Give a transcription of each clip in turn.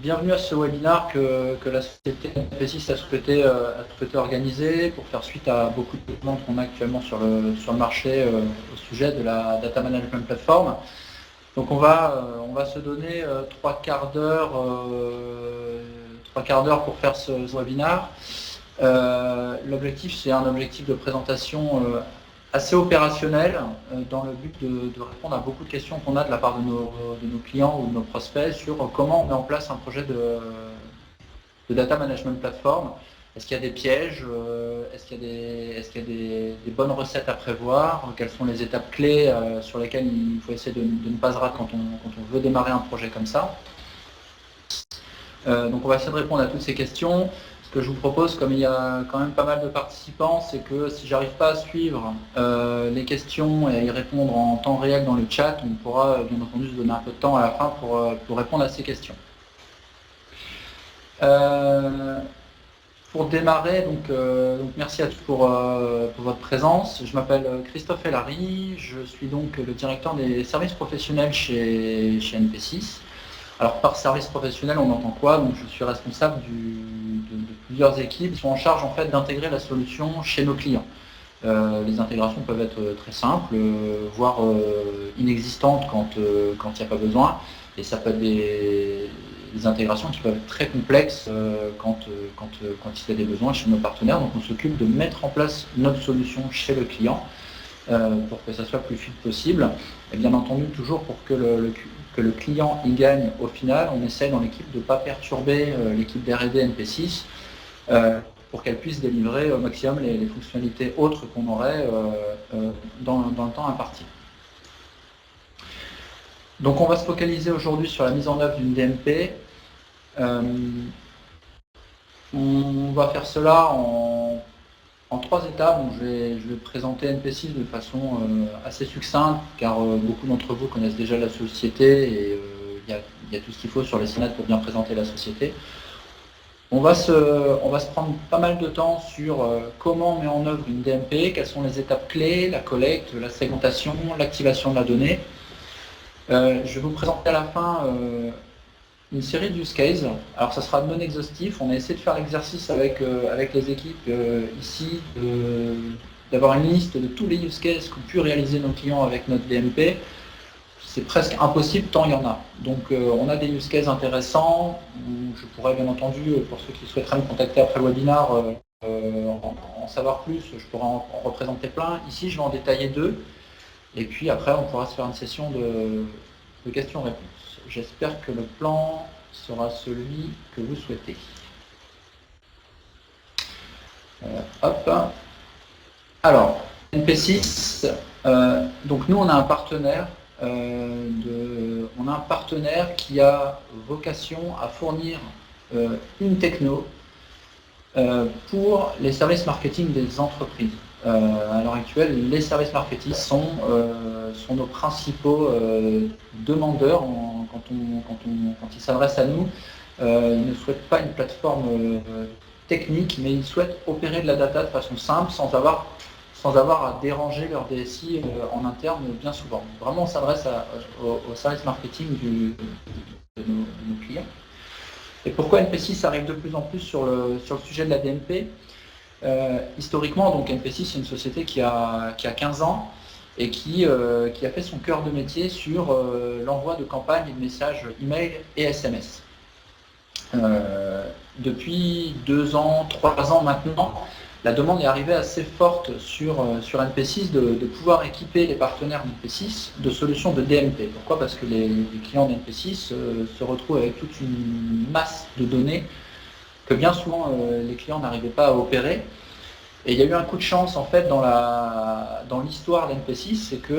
Bienvenue à ce webinaire que la société NP6 a souhaité organiser pour faire suite à beaucoup de demandes qu'on a actuellement sur le marché au sujet de la Data Management Platform. Donc on va se donner trois quarts d'heure pour faire ce webinaire. L'objectif, c'est un objectif de présentation assez opérationnel dans le but de répondre à beaucoup de questions qu'on a de la part de nos clients ou de nos prospects sur comment on met en place un projet de Data Management Platform. Est-ce qu'il y a des pièges? Est-ce qu'il y a des bonnes recettes à prévoir? Quelles sont les étapes clés sur lesquelles il faut essayer de ne pas se rater quand on veut démarrer un projet comme ça? Donc on va essayer de répondre à toutes ces questions. Ce que je vous propose, comme il y a quand même pas mal de participants, c'est que si j'arrive pas à suivre les questions et à y répondre en temps réel dans le chat, on pourra bien entendu se donner un peu de temps à la fin pour répondre à ces questions. Pour démarrer, donc merci à tous pour votre présence. Je m'appelle Christophe Ellary, je suis donc le directeur des services professionnels chez NP6. Alors par service professionnel, on entend quoi? Donc je suis responsable de plusieurs équipes qui sont en charge en fait d'intégrer la solution chez nos clients. Les intégrations peuvent être très simples, voire inexistantes quand il n'y a pas besoin, et ça peut être des intégrations qui peuvent être très complexes quand il y a des besoins chez nos partenaires. Donc on s'occupe de mettre en place notre solution chez le client pour que ça soit le plus fluide possible. Et bien entendu, toujours pour que le client y gagne au final, on essaie dans l'équipe de ne pas perturber l'équipe d'R&D NP6 pour qu'elle puisse délivrer au maximum les fonctionnalités autres qu'on aurait dans le temps imparti. Donc on va se focaliser aujourd'hui sur la mise en œuvre d'une DMP. On va faire cela en trois étapes. Donc je vais présenter NP6 de façon assez succincte, car beaucoup d'entre vous connaissent déjà la société et il y a tout ce qu'il faut sur les slides pour bien présenter la société. On va se prendre pas mal de temps sur comment on met en œuvre une DMP, quelles sont les étapes clés, la collecte, la segmentation, l'activation de la donnée. Je vais vous présenter à la fin une série de use cases. Alors ça sera non exhaustif, on a essayé de faire l'exercice avec les équipes ici, d'avoir une liste de tous les use cases qu'ont pu réaliser nos clients avec notre DMP. C'est presque impossible tant il y en a. Donc on a des use cases intéressants. Je pourrais bien entendu, pour ceux qui souhaiteraient me contacter après le webinaire, en savoir plus, je pourrais en représenter plein. Ici je vais en détailler deux. Et puis après on pourra se faire une session de questions-réponses. J'espère que le plan sera celui que vous souhaitez. Hop. Alors, NP6, donc nous on a un partenaire. On a un partenaire qui a vocation à fournir une techno pour les services marketing des entreprises. À l'heure actuelle, les services marketing sont nos principaux demandeurs quand ils s'adressent à nous. Ils ne souhaitent pas une plateforme technique, mais ils souhaitent opérer de la data de façon simple, sans avoir à déranger leur DSI en interne bien souvent. Vraiment, on s'adresse au service marketing de nos clients. Et pourquoi NP6 arrive de plus en plus sur le sujet de la DMP? Historiquement, donc NP6 c'est une société qui a 15 ans et qui a fait son cœur de métier sur l'envoi de campagnes et de messages email et SMS. Depuis 2 ans, 3 ans maintenant, la demande est arrivée assez forte sur NP6 de pouvoir équiper les partenaires NP6 de solutions de DMP. Pourquoi? Parce que les clients d'NP6 se retrouvent avec toute une masse de données que bien souvent les clients n'arrivaient pas à opérer. Et il y a eu un coup de chance en fait dans l'histoire d'NP6, c'est qu'il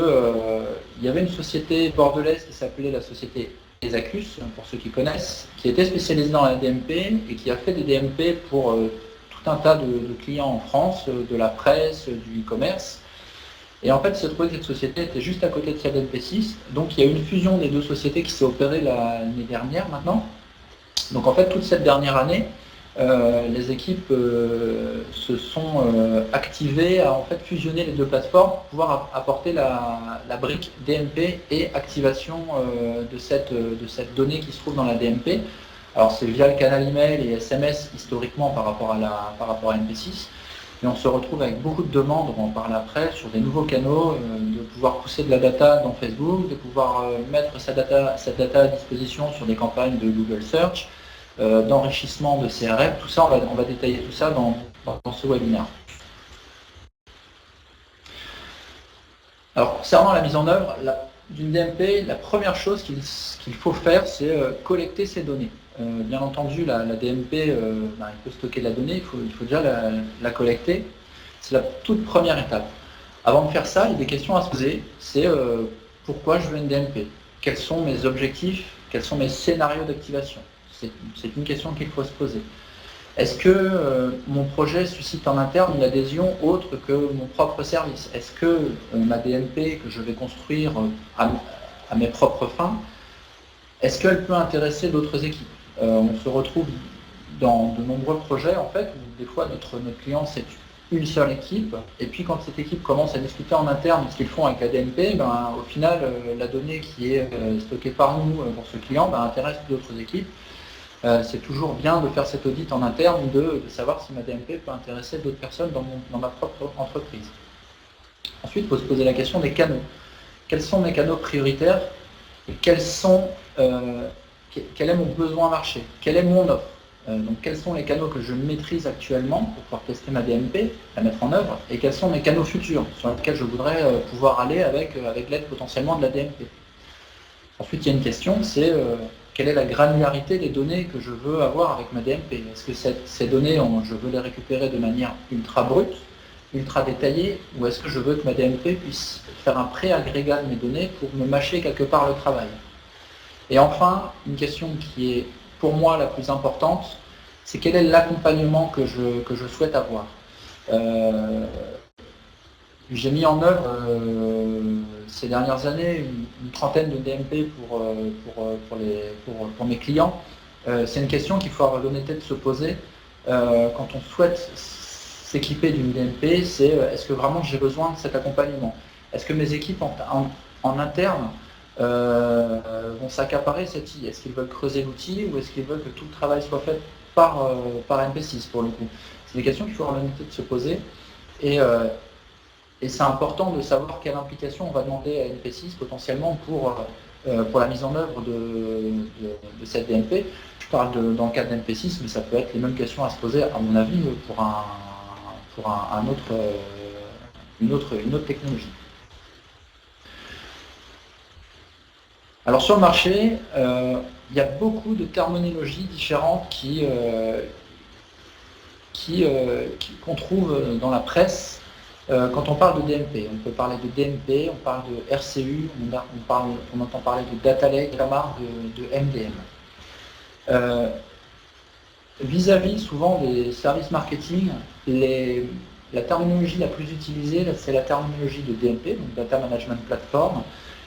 y avait une société bordelaise qui s'appelait la société Esacus, pour ceux qui connaissent, qui était spécialisée dans la DMP et qui a fait des DMP pour tout un tas de clients en France, de la presse, du e-commerce. Et en fait, il s'est trouvé que cette société était juste à côté de celle d'NP6, donc il y a eu une fusion des deux sociétés qui s'est opérée l'année dernière maintenant. Donc en fait, toute cette dernière année, les équipes se sont activées à en fait fusionner les deux plateformes pour pouvoir apporter la brique DMP et activation de cette donnée qui se trouve dans la DMP Alors c'est via le canal email et SMS historiquement par rapport à MP6, mais on se retrouve avec beaucoup de demandes, on en parle après, sur des nouveaux canaux, de pouvoir pousser de la data dans Facebook, de pouvoir mettre cette data à disposition sur des campagnes de Google Search, d'enrichissement de CRM, tout ça, on va détailler tout ça dans ce webinaire. Alors concernant la mise en œuvre d'une DMP, la première chose qu'il faut faire, c'est collecter ces données. Bien entendu, la DMP, il peut stocker de la donnée, il faut déjà la collecter. C'est la toute première étape. Avant de faire ça, il y a des questions à se poser. C'est pourquoi je veux une DMP? Quels sont mes objectifs? Quels sont mes scénarios d'activation? C'est une question qu'il faut se poser. Est-ce que mon projet suscite en interne une adhésion autre que mon propre service? Est-ce que ma DMP que je vais construire à mes propres fins, est-ce qu'elle peut intéresser d'autres équipes? On se retrouve dans de nombreux projets en fait, où des fois notre client c'est une seule équipe, et puis quand cette équipe commence à discuter en interne de ce qu'ils font avec la DMP, au final la donnée qui est stockée par nous pour ce client intéresse d'autres équipes. C'est toujours bien de faire cet audit en interne, de savoir si ma DMP peut intéresser d'autres personnes dans ma propre entreprise. Ensuite, il faut se poser la question des canaux. Quels sont mes canaux prioritaires et quel est mon besoin marché? Quelle est mon offre? Donc quels sont les canaux que je maîtrise actuellement pour pouvoir tester ma DMP, la mettre en œuvre, et quels sont mes canaux futurs sur lesquels je voudrais pouvoir aller avec l'aide potentiellement de la DMP. Ensuite, il y a une question, c'est quelle est la granularité des données que je veux avoir avec ma DMP? Est-ce que ces données, je veux les récupérer de manière ultra brute, ultra détaillée, ou est-ce que je veux que ma DMP puisse faire un pré-agrégat de mes données pour me mâcher quelque part le travail? Et enfin, une question qui est pour moi la plus importante, c'est quel est l'accompagnement que je souhaite avoir. J'ai mis en œuvre ces dernières années une trentaine de DMP pour mes clients. C'est une question qu'il faut avoir l'honnêteté de se poser quand on souhaite s'équiper d'une DMP, c'est est-ce que vraiment j'ai besoin de cet accompagnement? Est-ce que mes équipes en interne vont s'accaparer cet outil? Est-ce qu'ils veulent creuser l'outil ou est-ce qu'ils veulent que tout le travail soit fait par MP6 pour le coup? C'est des questions qu'il faut avoir l'honnêteté de se poser. Et c'est important de savoir quelle implication on va demander à MP6 potentiellement pour la mise en œuvre de cette DMP. Je parle dans le cadre d'MP6, mais ça peut être les mêmes questions à se poser, à mon avis, pour une autre technologie. Alors sur le marché, il y a beaucoup de terminologies différentes qu'on trouve dans la presse. Quand on parle de DMP, on peut parler de DMP, on parle de RCU, on entend parler de Data Lake, de MDM. Vis-à-vis souvent des services marketing, la terminologie la plus utilisée, c'est la terminologie de DMP, donc Data Management Platform,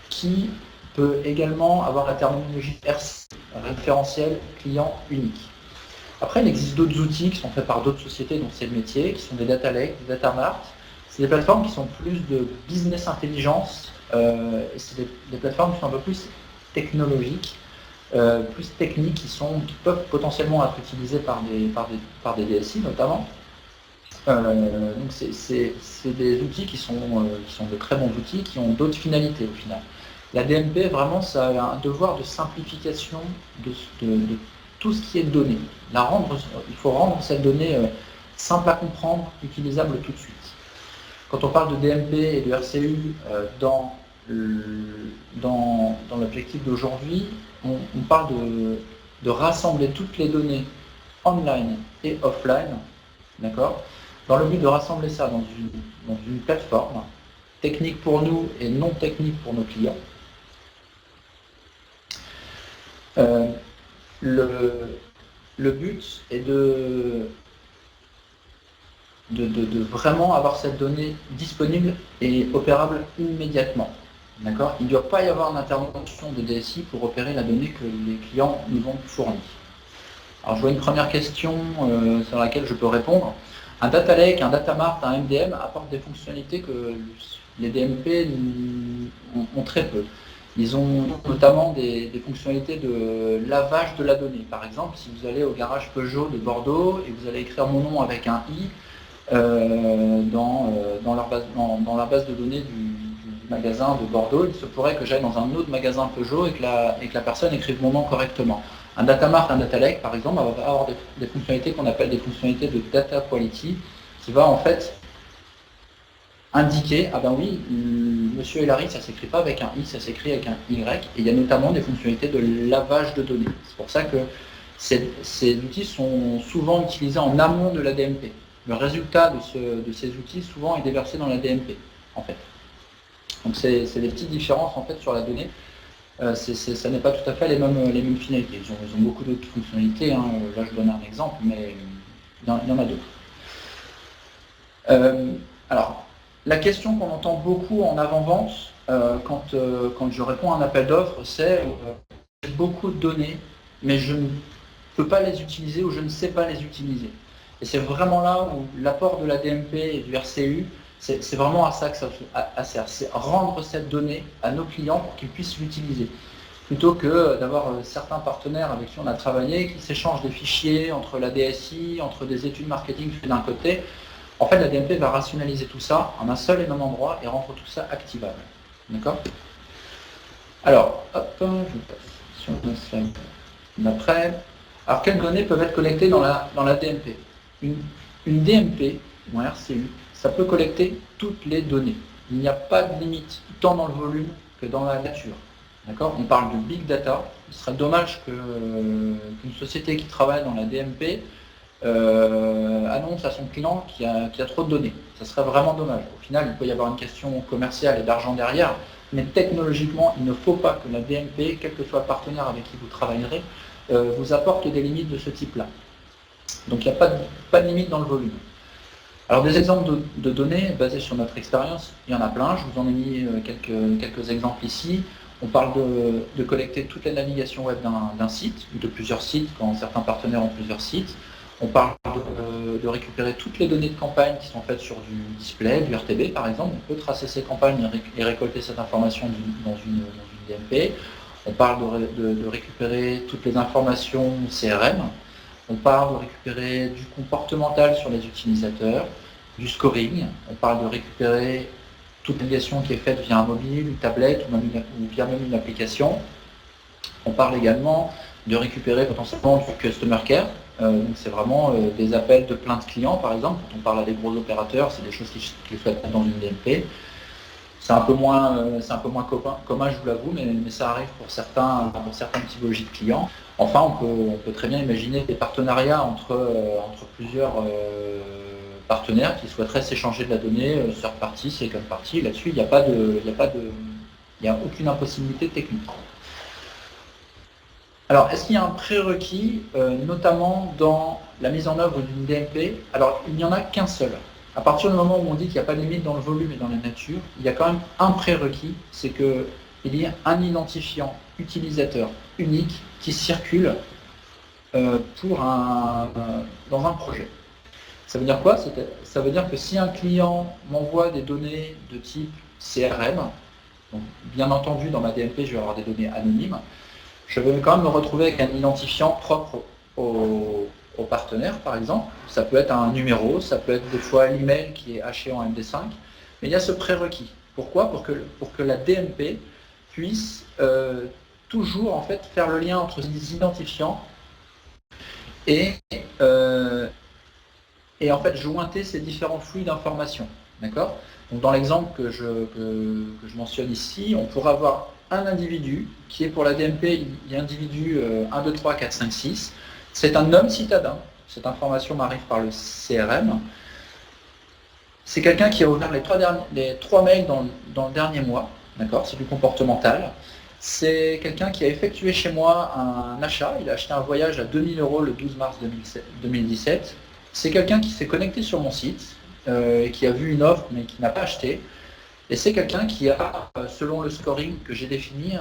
qui peut également avoir la terminologie RCU, référentiel client unique. Après, il existe d'autres outils qui sont faits par d'autres sociétés dont c'est le métier, qui sont des Data Lake, des Data Mart. C'est des plateformes qui sont plus de business intelligence, et c'est des plateformes qui sont un peu plus technologiques, plus techniques, qui peuvent potentiellement être utilisées par des DSI notamment. Donc c'est des outils qui sont de très bons outils, qui ont d'autres finalités au final. La DMP, vraiment, ça a un devoir de simplification de tout ce qui est donné. Il faut rendre cette donnée simple à comprendre, utilisable tout de suite. Quand on parle de DMP et de RCU dans l'objectif d'aujourd'hui, on parle de rassembler toutes les données online et offline, d'accord, dans le but de rassembler ça dans une plateforme technique pour nous et non technique pour nos clients. Le but est de vraiment avoir cette donnée disponible et opérable immédiatement. D'accord? Il ne doit pas y avoir d'intervention de DSI pour opérer la donnée que les clients nous ont fournie. Alors je vois une première question sur laquelle je peux répondre. Un Data Lake, un Data Mart, un MDM apportent des fonctionnalités que les DMP ont très peu. Ils ont notamment des fonctionnalités de lavage de la donnée. Par exemple, si vous allez au garage Peugeot de Bordeaux et vous allez écrire mon nom avec un i dans la base de données du magasin de Bordeaux, il se pourrait que j'aille dans un autre magasin Peugeot et que la personne écrive mon nom correctement. Un datamart, un data lake, par exemple, va avoir des fonctionnalités qu'on appelle des fonctionnalités de data quality, qui va en fait indiquer, ah ben oui, Monsieur Hélary, ça ne s'écrit pas avec un I, ça s'écrit avec un Y, et il y a notamment des fonctionnalités de lavage de données. C'est pour ça que ces outils sont souvent utilisés en amont de la DMP. Le résultat de ces outils, souvent, est déversé dans la DMP, en fait. Donc c'est des petites différences, en fait, sur la donnée. Ça n'est pas tout à fait les mêmes finalités. Ils ont beaucoup d'autres fonctionnalités, hein. Là, je donne un exemple, mais il y en a d'autres. Alors, la question qu'on entend beaucoup en avant-vente, quand je réponds à un appel d'offres, c'est j'ai beaucoup de données, mais je ne peux pas les utiliser ou je ne sais pas les utiliser. Et c'est vraiment là où l'apport de la DMP et du RCU, c'est vraiment à ça que ça sert. C'est rendre cette donnée à nos clients pour qu'ils puissent l'utiliser. Plutôt que d'avoir certains partenaires avec qui on a travaillé, qui s'échangent des fichiers entre la DSI, entre des études marketing faites d'un côté. En fait, la DMP va rationaliser tout ça en un seul et même endroit et rendre tout ça activable. D'accord? Alors, hop, je passe sur le slide d'après. Alors, quelles données peuvent être collectées dans la DMP? Une DMP, ou un RCU, ça peut collecter toutes les données. Il n'y a pas de limite, tant dans le volume que dans la nature. D'accord? On parle de big data. Il serait dommage qu'une société qui travaille dans la DMP annonce à son client qu'il y a trop de données. Ça serait vraiment dommage. Au final, il peut y avoir une question commerciale et d'argent derrière, mais technologiquement, il ne faut pas que la DMP, quel que soit le partenaire avec qui vous travaillerez, vous apporte des limites de ce type-là. Donc il n'y a pas de limite dans le volume. Alors des exemples de données basés sur notre expérience, il y en a plein. Je vous en ai mis quelques exemples ici. On parle de collecter toutes les navigations web d'un site, ou de plusieurs sites, quand certains partenaires ont plusieurs sites. On parle de récupérer toutes les données de campagne qui sont faites sur du display, du RTB par exemple. On peut tracer ces campagnes et récolter cette information dans une DMP. On parle de récupérer toutes les informations CRM. On parle de récupérer du comportemental sur les utilisateurs, du scoring. On parle de récupérer toute navigation qui est faite via un mobile, une tablette ou via même une application. On parle également de récupérer potentiellement du customer care. C'est vraiment des appels de plaintes clients, par exemple. Quand on parle à des gros opérateurs, c'est des choses qu'ils souhaitent mettre dans une DMP. C'est un peu moins commun, je vous l'avoue, mais ça arrive pour certaines typologies de clients. Enfin, on peut très bien imaginer des partenariats entre plusieurs partenaires qui souhaiteraient s'échanger de la donnée, third party, second party. Là-dessus, il n'y a aucune impossibilité technique. Alors, est-ce qu'il y a un prérequis, notamment dans la mise en œuvre d'une DMP? Alors, il n'y en a qu'un seul. À partir du moment où on dit qu'il n'y a pas de limite dans le volume et dans la nature, il y a quand même un prérequis, c'est qu'il y ait un identifiant utilisateur unique qui circule dans un projet. Ça veut dire quoi? Ça veut dire que si un client m'envoie des données de type CRM, donc bien entendu dans ma DMP je vais avoir des données anonymes, je vais quand même me retrouver avec un identifiant propre au partenaire, par exemple. Ça peut être un numéro, ça peut être des fois l'email qui est haché en MD5, mais il y a ce prérequis. Pourquoi? Pour que la DMP puisse toujours en fait faire le lien entre ces identifiants et en fait jointer ces différents flux d'informations. D'accord? Donc dans l'exemple que je mentionne ici, on pourrait avoir un individu qui est pour la DMP, il y a individu 1, 2, 3, 4, 5, 6. C'est un homme citadin. Cette information m'arrive par le CRM. C'est quelqu'un qui a ouvert les trois mails dans le dernier mois. D'accord? C'est du comportemental. C'est quelqu'un qui a effectué chez moi un achat. Il a acheté un voyage à 2000 € le 12 mars 2017. C'est quelqu'un qui s'est connecté sur mon site et qui a vu une offre mais qui n'a pas acheté. Et c'est quelqu'un qui a, selon le scoring que j'ai défini,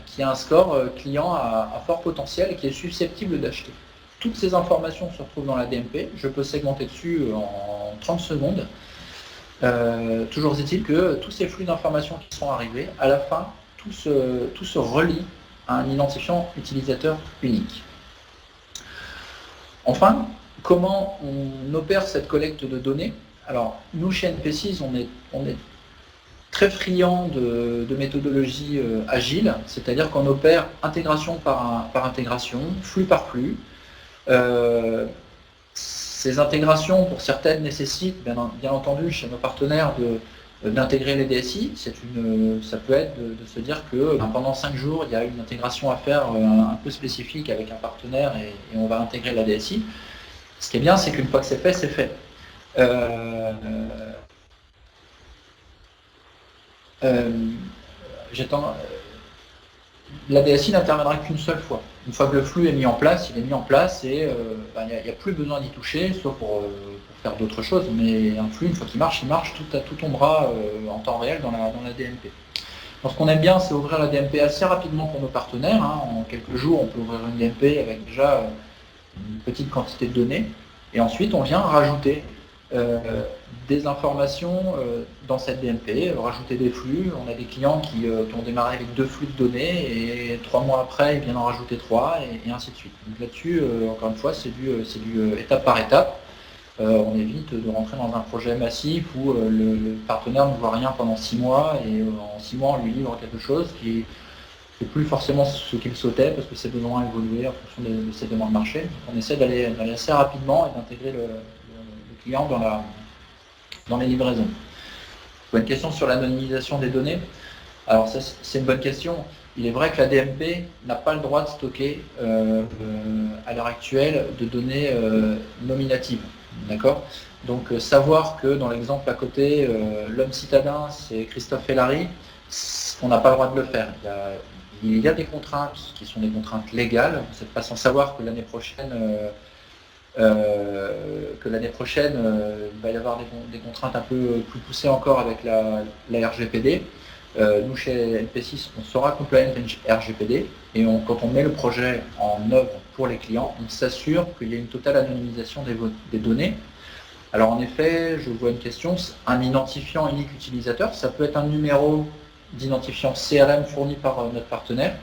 qui a un score client à fort potentiel et qui est susceptible d'acheter. Toutes ces informations se retrouvent dans la DMP. Je peux segmenter dessus en 30 secondes. Toujours est-il que tous ces flux d'informations qui sont arrivés, à la fin, tout se relie à un identifiant utilisateur unique. Enfin, comment on opère cette collecte de données? Alors, nous, chez NP6, on est très friand de méthodologie agile, c'est-à-dire qu'on opère intégration par intégration, flux par flux. Ces intégrations, pour certaines, nécessitent, bien entendu, chez nos partenaires, d'intégrer les DSI. Ça peut être de se dire que pendant 5 jours, il y a une intégration à faire un peu spécifique avec un partenaire et on va intégrer la DSI. Ce qui est bien, c'est qu'une fois que c'est fait, c'est fait. La DSI n'interviendra qu'une seule fois. Une fois que le flux est mis en place, il est mis en place et il n'y a plus besoin d'y toucher, sauf pour faire d'autres choses. Mais un flux, une fois qu'il marche, tout tombera en temps réel dans la DMP. Donc, ce qu'on aime bien, c'est ouvrir la DMP assez rapidement pour nos partenaires. En quelques jours, on peut ouvrir une DMP avec déjà une petite quantité de données. Et ensuite, on vient rajouter des informations dans cette DMP, rajouter des flux. On a des clients qui ont démarré avec 2 flux de données et 3 mois après, ils viennent en rajouter 3 et ainsi de suite. Donc là-dessus, encore une fois, c'est du étape par étape. On évite de rentrer dans un projet massif où le partenaire ne voit rien pendant 6 mois et en 6 mois, on lui livre quelque chose qui n'est plus forcément ce qu'il souhaitait parce que ses besoins évoluaient en fonction de ses demandes marché. On essaie d'aller assez rapidement et d'intégrer le client dans les livraisons. Une question sur l'anonymisation des données. Alors ça, c'est une bonne question. Il est vrai que la DMP n'a pas le droit de stocker à l'heure actuelle de données nominatives. D'accord? Donc savoir que dans l'exemple à côté, l'homme citadin, c'est Christophe Fellary, on n'a pas le droit de le faire. Il y a des contraintes qui sont des contraintes légales. Vous n'êtes pas sans savoir que l'année prochaine, il va y avoir des contraintes un peu plus poussées encore avec la RGPD. Nous, chez NP6, on sera compliant RGPD et quand on met le projet en œuvre pour les clients, on s'assure qu'il y a une totale anonymisation des données. Alors en effet, je vois une question, un identifiant unique utilisateur, ça peut être un numéro d'identifiant CRM fourni par notre partenaire.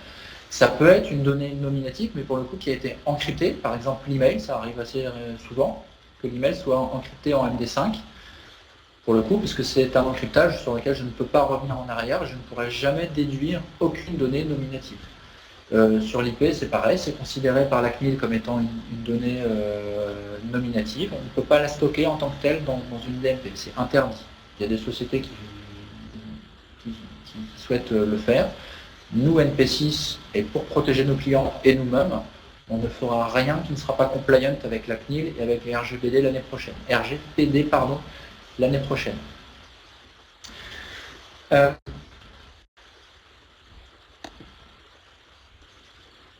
Ça peut être une donnée nominative, mais pour le coup qui a été encryptée. Par exemple, l'email, ça arrive assez souvent, que l'email soit encrypté en MD5. Pour le coup, parce que c'est un encryptage sur lequel je ne peux pas revenir en arrière, je ne pourrai jamais déduire aucune donnée nominative. Sur l'IP, c'est pareil, c'est considéré par la CNIL comme étant une donnée nominative. On ne peut pas la stocker en tant que telle dans une DMP, c'est interdit. Il y a des sociétés qui souhaitent le faire. Nous, NP6, et pour protéger nos clients et nous-mêmes, on ne fera rien qui ne sera pas compliant avec la CNIL et avec les RGPD l'année prochaine. RGPD, pardon, l'année prochaine.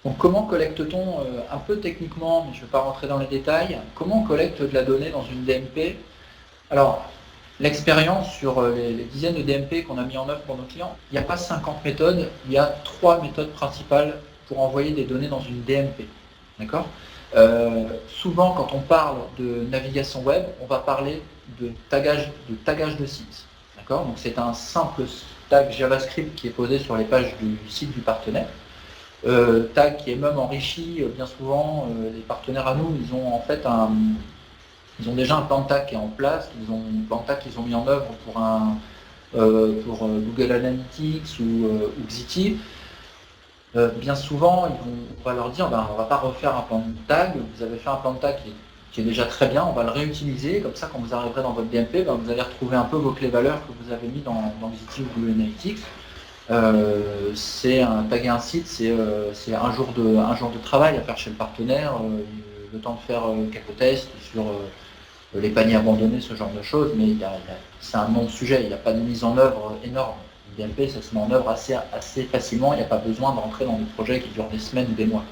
Donc comment collecte-t-on, un peu techniquement, mais je ne vais pas rentrer dans les détails, comment on collecte de la donnée dans une DMP? Alors, l'expérience sur les dizaines de DMP qu'on a mis en œuvre pour nos clients, il n'y a pas 50 méthodes, il y a 3 méthodes principales pour envoyer des données dans une DMP. D'accord? Souvent, quand on parle de navigation web, on va parler de tagage de site. D'accord? Donc c'est un simple tag JavaScript qui est posé sur les pages du site du partenaire. Tag qui est même enrichi, bien souvent, les partenaires à nous, ils ont en fait ils ont déjà un plan de tag qui est en place, ils ont un plan de tag qu'ils ont mis en œuvre pour Google Analytics ou Xiti. Bien souvent, on va leur dire, on ne va pas refaire un plan de tag, vous avez fait un plan de tag qui est déjà très bien, on va le réutiliser, comme ça quand vous arriverez dans votre DMP, vous allez retrouver un peu vos clés valeurs que vous avez mis dans Xiti ou Google Analytics. C'est taguer un site, c'est un jour de travail à faire chez le partenaire, le temps de faire quelques tests sur les paniers abandonnés, ce genre de choses, mais c'est un non-sujet, il n'y a pas de mise en œuvre énorme. Une DMP, ça se met en œuvre assez facilement, il n'y a pas besoin de rentrer dans des projets qui durent des semaines ou des mois.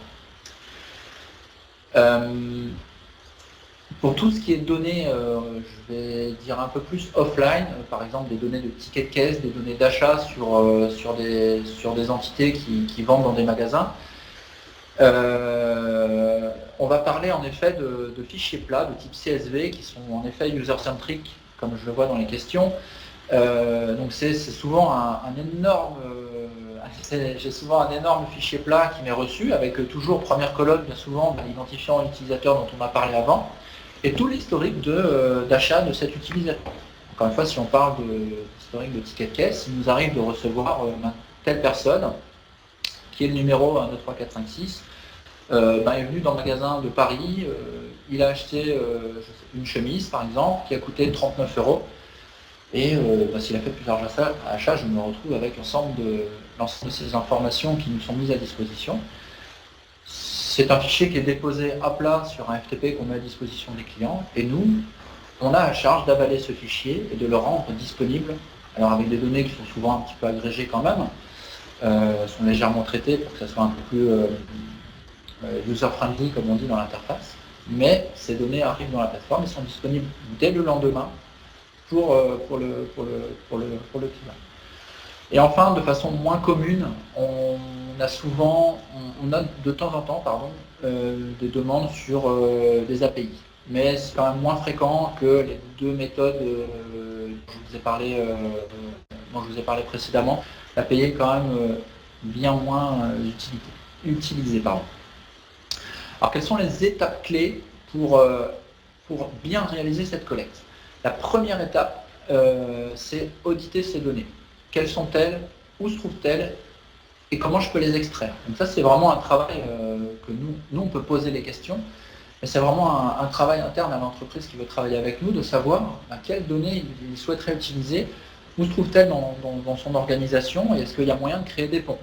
Pour tout ce qui est données, je vais dire un peu plus offline, par exemple des données de tickets de caisse, des données d'achat sur des entités qui vendent dans des magasins. On va parler en effet de fichiers plats de type CSV qui sont en effet user-centric, comme je le vois dans les questions. Donc c'est souvent un énorme j'ai souvent un énorme fichier plat qui m'est reçu, avec toujours, première colonne, bien souvent, l'identifiant utilisateur dont on a parlé avant, et tout l'historique d'achat de cet utilisateur. Encore une fois, si on parle d'historique de ticket de caisse, il nous arrive de recevoir telle personne, qui est le numéro 1, 2, 3, 4, 5, 6, est venu dans le magasin de Paris, il a acheté une chemise, par exemple, qui a coûté 39 €. Et s'il a fait plusieurs achats, je me retrouve avec l'ensemble de ces informations qui nous sont mises à disposition. C'est un fichier qui est déposé à plat sur un FTP qu'on met à disposition des clients. Et nous, on a à charge d'avaler ce fichier et de le rendre disponible. Alors avec des données qui sont souvent un petit peu agrégées quand même, sont légèrement traitées pour que ça soit un peu plus user-friendly, comme on dit dans l'interface. Mais ces données arrivent dans la plateforme et sont disponibles dès le lendemain pour le client. Et enfin, de façon moins commune, on a de temps en temps des demandes sur des API. Mais c'est quand même moins fréquent que les deux méthodes dont je vous ai parlé précédemment. L'API est quand même bien moins utilisée. Alors, quelles sont les étapes clés pour bien réaliser cette collecte? La première étape, c'est auditer ces données. Quelles sont-elles? Où se trouvent-elles? Et comment je peux les extraire? Donc ça, c'est vraiment un travail que nous, on peut poser les questions, mais c'est vraiment un travail interne à l'entreprise qui veut travailler avec nous, de savoir quelles données il souhaiterait utiliser, où se trouvent-elles dans son organisation, et est-ce qu'il y a moyen de créer des ponts?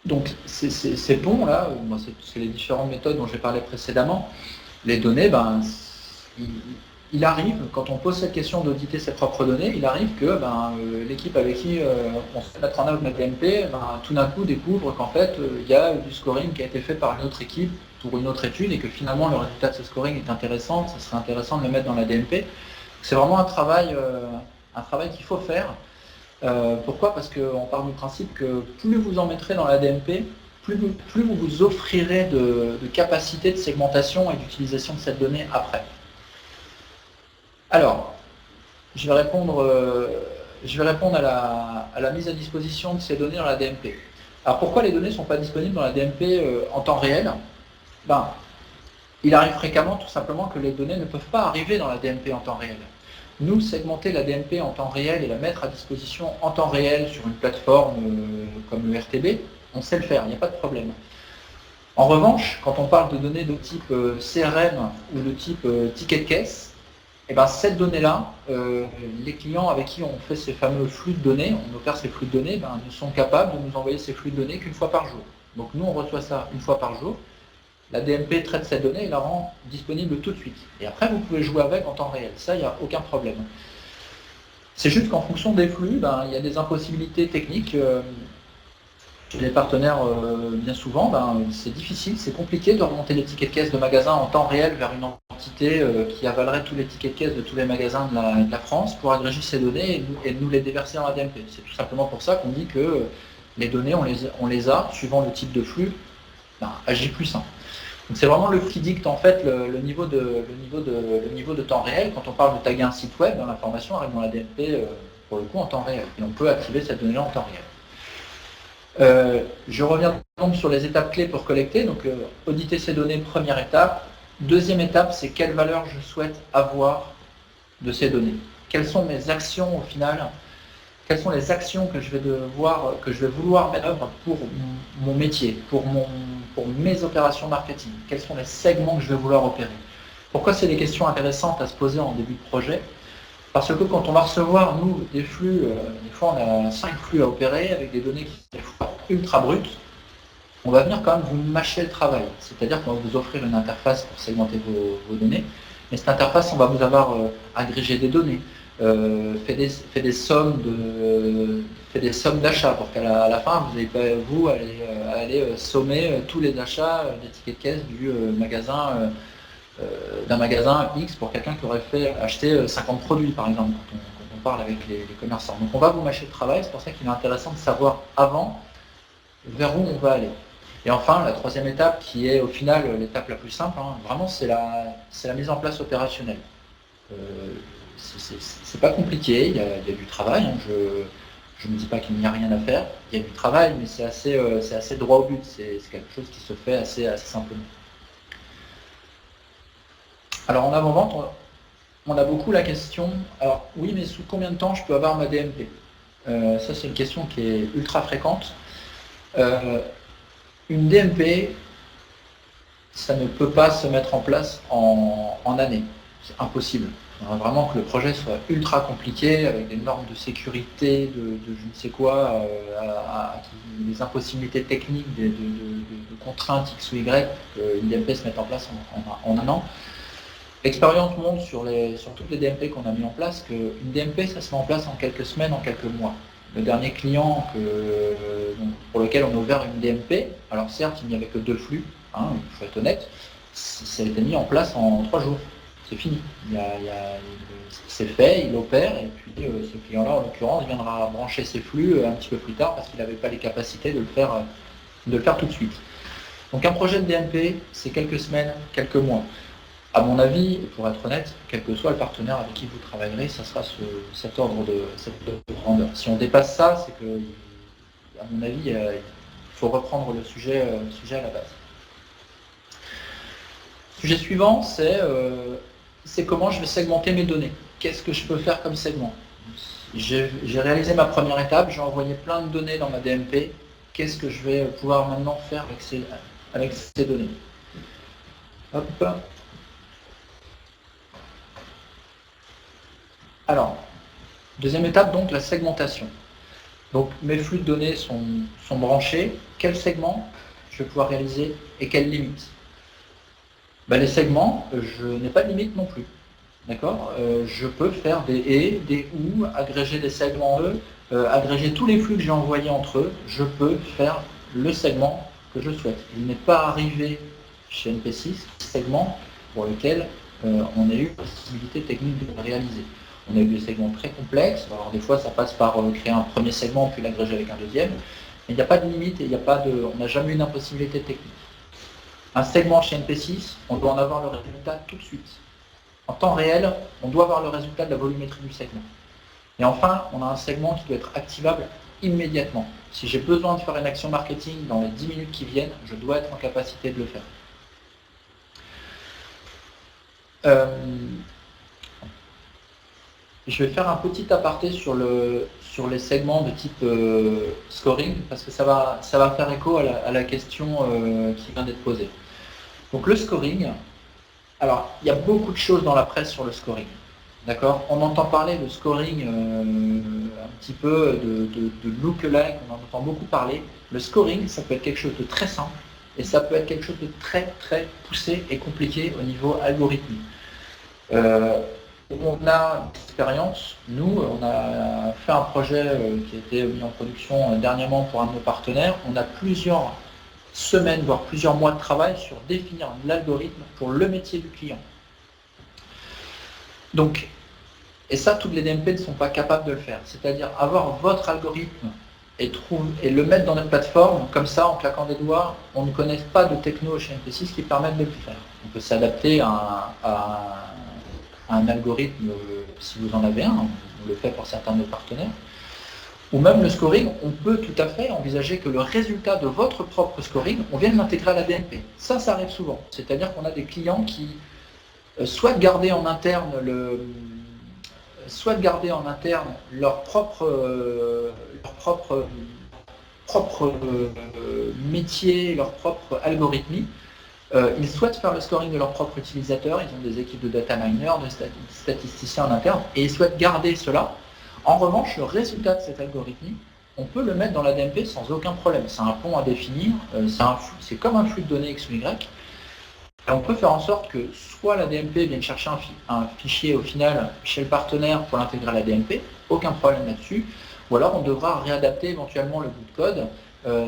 Donc ces ponts-là, c'est les différentes méthodes dont j'ai parlé précédemment. Les données, il arrive, quand on pose cette question d'auditer ses propres données, il arrive que l'équipe avec qui on se fait mettre en œuvre la DMP, tout d'un coup découvre qu'en fait, il y a du scoring qui a été fait par une autre équipe pour une autre étude, et que finalement le résultat de ce scoring est intéressant, ça serait intéressant de le mettre dans la DMP. C'est vraiment un travail qu'il faut faire. Pourquoi? Parce qu'on part du principe que plus vous en mettrez dans la DMP, plus vous offrirez de capacité de segmentation et d'utilisation de cette donnée après. Alors, je vais répondre à la mise à disposition de ces données dans la DMP. Alors pourquoi les données ne sont pas disponibles dans la DMP en temps réel? Il arrive fréquemment tout simplement que les données ne peuvent pas arriver dans la DMP en temps réel. Nous, segmenter la DMP en temps réel et la mettre à disposition en temps réel sur une plateforme comme le RTB, on sait le faire, il n'y a pas de problème. En revanche, quand on parle de données de type CRM ou de type ticket de caisse, cette donnée-là, les clients avec qui on fait ces fameux flux de données, on opère ces flux de données, ne sont capables de nous envoyer ces flux de données qu'une fois par jour. Donc nous, on reçoit ça une fois par jour. La DMP traite cette donnée et la rend disponible tout de suite. Et après, vous pouvez jouer avec en temps réel. Ça, il n'y a aucun problème. C'est juste qu'en fonction des flux, il y a des impossibilités techniques. Chez les partenaires, bien souvent, c'est difficile, c'est compliqué de remonter les tickets de caisse de magasins en temps réel vers une entité qui avalerait tous les tickets de caisse de tous les magasins de la France pour agréger ces données et nous les déverser dans la DMP. C'est tout simplement pour ça qu'on dit que les données, on les a, suivant le type de flux, à J+1. Donc c'est vraiment le qui dicte en fait le niveau de temps réel. Quand on parle de taguer un site web, l'information arrive dans la DMP pour le coup en temps réel. Et on peut activer cette donnée-là en temps réel. Je reviens donc sur les étapes clés pour collecter. Donc auditer ces données, première étape. Deuxième étape, c'est quelle valeur je souhaite avoir de ces données. Quelles sont mes actions au final? Quelles sont les actions que je vais vouloir mettre en œuvre pour mon métier, pour mes opérations marketing? Quels sont les segments que je vais vouloir opérer? Pourquoi c'est des questions intéressantes à se poser en début de projet? Parce que quand on va recevoir, nous, des flux, des fois on a 5 flux à opérer avec des données qui sont des fois ultra brutes, on va venir quand même vous mâcher le travail. C'est-à-dire qu'on va vous offrir une interface pour segmenter vos données, mais cette interface, on va vous avoir agrégé des données, fait des sommes d'achats pour qu'à la fin, vous allez sommer tous les achats des tickets de caisse d'un magasin X pour quelqu'un qui aurait acheté 50 produits, par exemple, quand on parle avec les commerçants. Donc on va vous mâcher le travail, c'est pour ça qu'il est intéressant de savoir avant vers où on va aller. Et enfin, la troisième étape, qui est au final l'étape la plus simple, vraiment, c'est la mise en place opérationnelle. c'est pas compliqué, il y a du travail, hein. Je ne dis pas qu'il n'y a rien à faire, il y a du travail, mais c'est assez droit au but, c'est quelque chose qui se fait assez simplement. Alors en avant-vente, on a beaucoup la question, alors oui, mais sous combien de temps je peux avoir ma DMP? Ça, c'est une question qui est ultra fréquente. Une DMP, ça ne peut pas se mettre en place en année. C'est impossible. Il faudra vraiment que le projet soit ultra compliqué, avec des normes de sécurité, de je ne sais quoi, des impossibilités techniques, de contraintes X ou Y, qu'une DMP se mette en place en un an. L'expérience montre sur toutes les DMP qu'on a mis en place qu'une DMP, ça se met en place en quelques semaines, en quelques mois. Le dernier client pour lequel on a ouvert une DMP, alors certes, il n'y avait que 2 flux, hein, il faut être honnête, ça a été mis en place en 3 jours. C'est fini. C'est fait, il opère, et puis ce client-là, en l'occurrence, viendra brancher ses flux un petit peu plus tard parce qu'il n'avait pas les capacités de le faire tout de suite. Donc un projet de DMP, c'est quelques semaines, quelques mois. À mon avis, pour être honnête, quel que soit le partenaire avec qui vous travaillerez, ça sera cet ordre de grandeur. Si on dépasse ça, c'est que, à mon avis, il faut reprendre le sujet à la base. Sujet suivant, c'est comment je vais segmenter mes données. Qu'est-ce que je peux faire comme segment? J'ai réalisé ma première étape, j'ai envoyé plein de données dans ma DMP. Qu'est-ce que je vais pouvoir maintenant faire avec ces données? Hop. Alors, deuxième étape, donc la segmentation. Donc mes flux de données sont branchés. Quel segment je vais pouvoir réaliser et quelles limites? Les segments, je n'ai pas de limite non plus. D'accord? Je peux faire des et, des ou, agréger des segments E, agréger tous les flux que j'ai envoyés entre eux. Je peux faire le segment que je souhaite. Il n'est pas arrivé chez NP6 segment pour lequel on a eu la possibilité technique de le réaliser. On a eu des segments très complexes, alors des fois ça passe par créer un premier segment puis l'agréger avec un deuxième, mais il n'y a pas de limite et on n'a jamais eu d'impossibilité technique. Un segment chez NP6, on doit en avoir le résultat tout de suite. En temps réel, on doit avoir le résultat de la volumétrie du segment. Et enfin, on a un segment qui doit être activable immédiatement. Si j'ai besoin de faire une action marketing dans les 10 minutes qui viennent, je dois être en capacité de le faire. Je vais faire un petit aparté sur les segments de type scoring, parce que ça va faire écho à la question qui vient d'être posée. Donc le scoring, alors il y a beaucoup de choses dans la presse sur le scoring. D'accord? On entend parler de scoring un petit peu de lookalike, on en entend beaucoup parler. Le scoring, ça peut être quelque chose de très simple, et ça peut être quelque chose de très très poussé et compliqué au niveau algorithmique. On a une expérience, nous, on a fait un projet qui a été mis en production dernièrement pour un de nos partenaires. On a plusieurs semaines, voire plusieurs mois de travail sur définir l'algorithme pour le métier du client. Donc, et ça, toutes les DMP ne sont pas capables de le faire. C'est-à-dire avoir votre algorithme et le mettre dans notre plateforme, comme ça, en claquant des doigts, on ne connaît pas de techno chez NP6 qui permettent de le faire. On peut s'adapter à un algorithme, si vous en avez un, on le fait pour certains de nos partenaires, ou même le scoring, on peut tout à fait envisager que le résultat de votre propre scoring, on vienne l'intégrer à la DMP. Ça arrive souvent. C'est-à-dire qu'on a des clients qui souhaitent garder en interne leur propre métier, leur propre algorithmie. Ils souhaitent faire le scoring de leurs propres utilisateurs, ils ont des équipes de data miners, de statisticiens en interne, et ils souhaitent garder cela. En revanche, le résultat de cet algorithme, on peut le mettre dans la DMP sans aucun problème. C'est un pont à définir, c'est comme un flux de données X ou Y. Et on peut faire en sorte que soit la DMP vienne chercher un fichier au final chez le partenaire pour l'intégrer à la DMP, aucun problème là-dessus, ou alors on devra réadapter éventuellement le bout de code.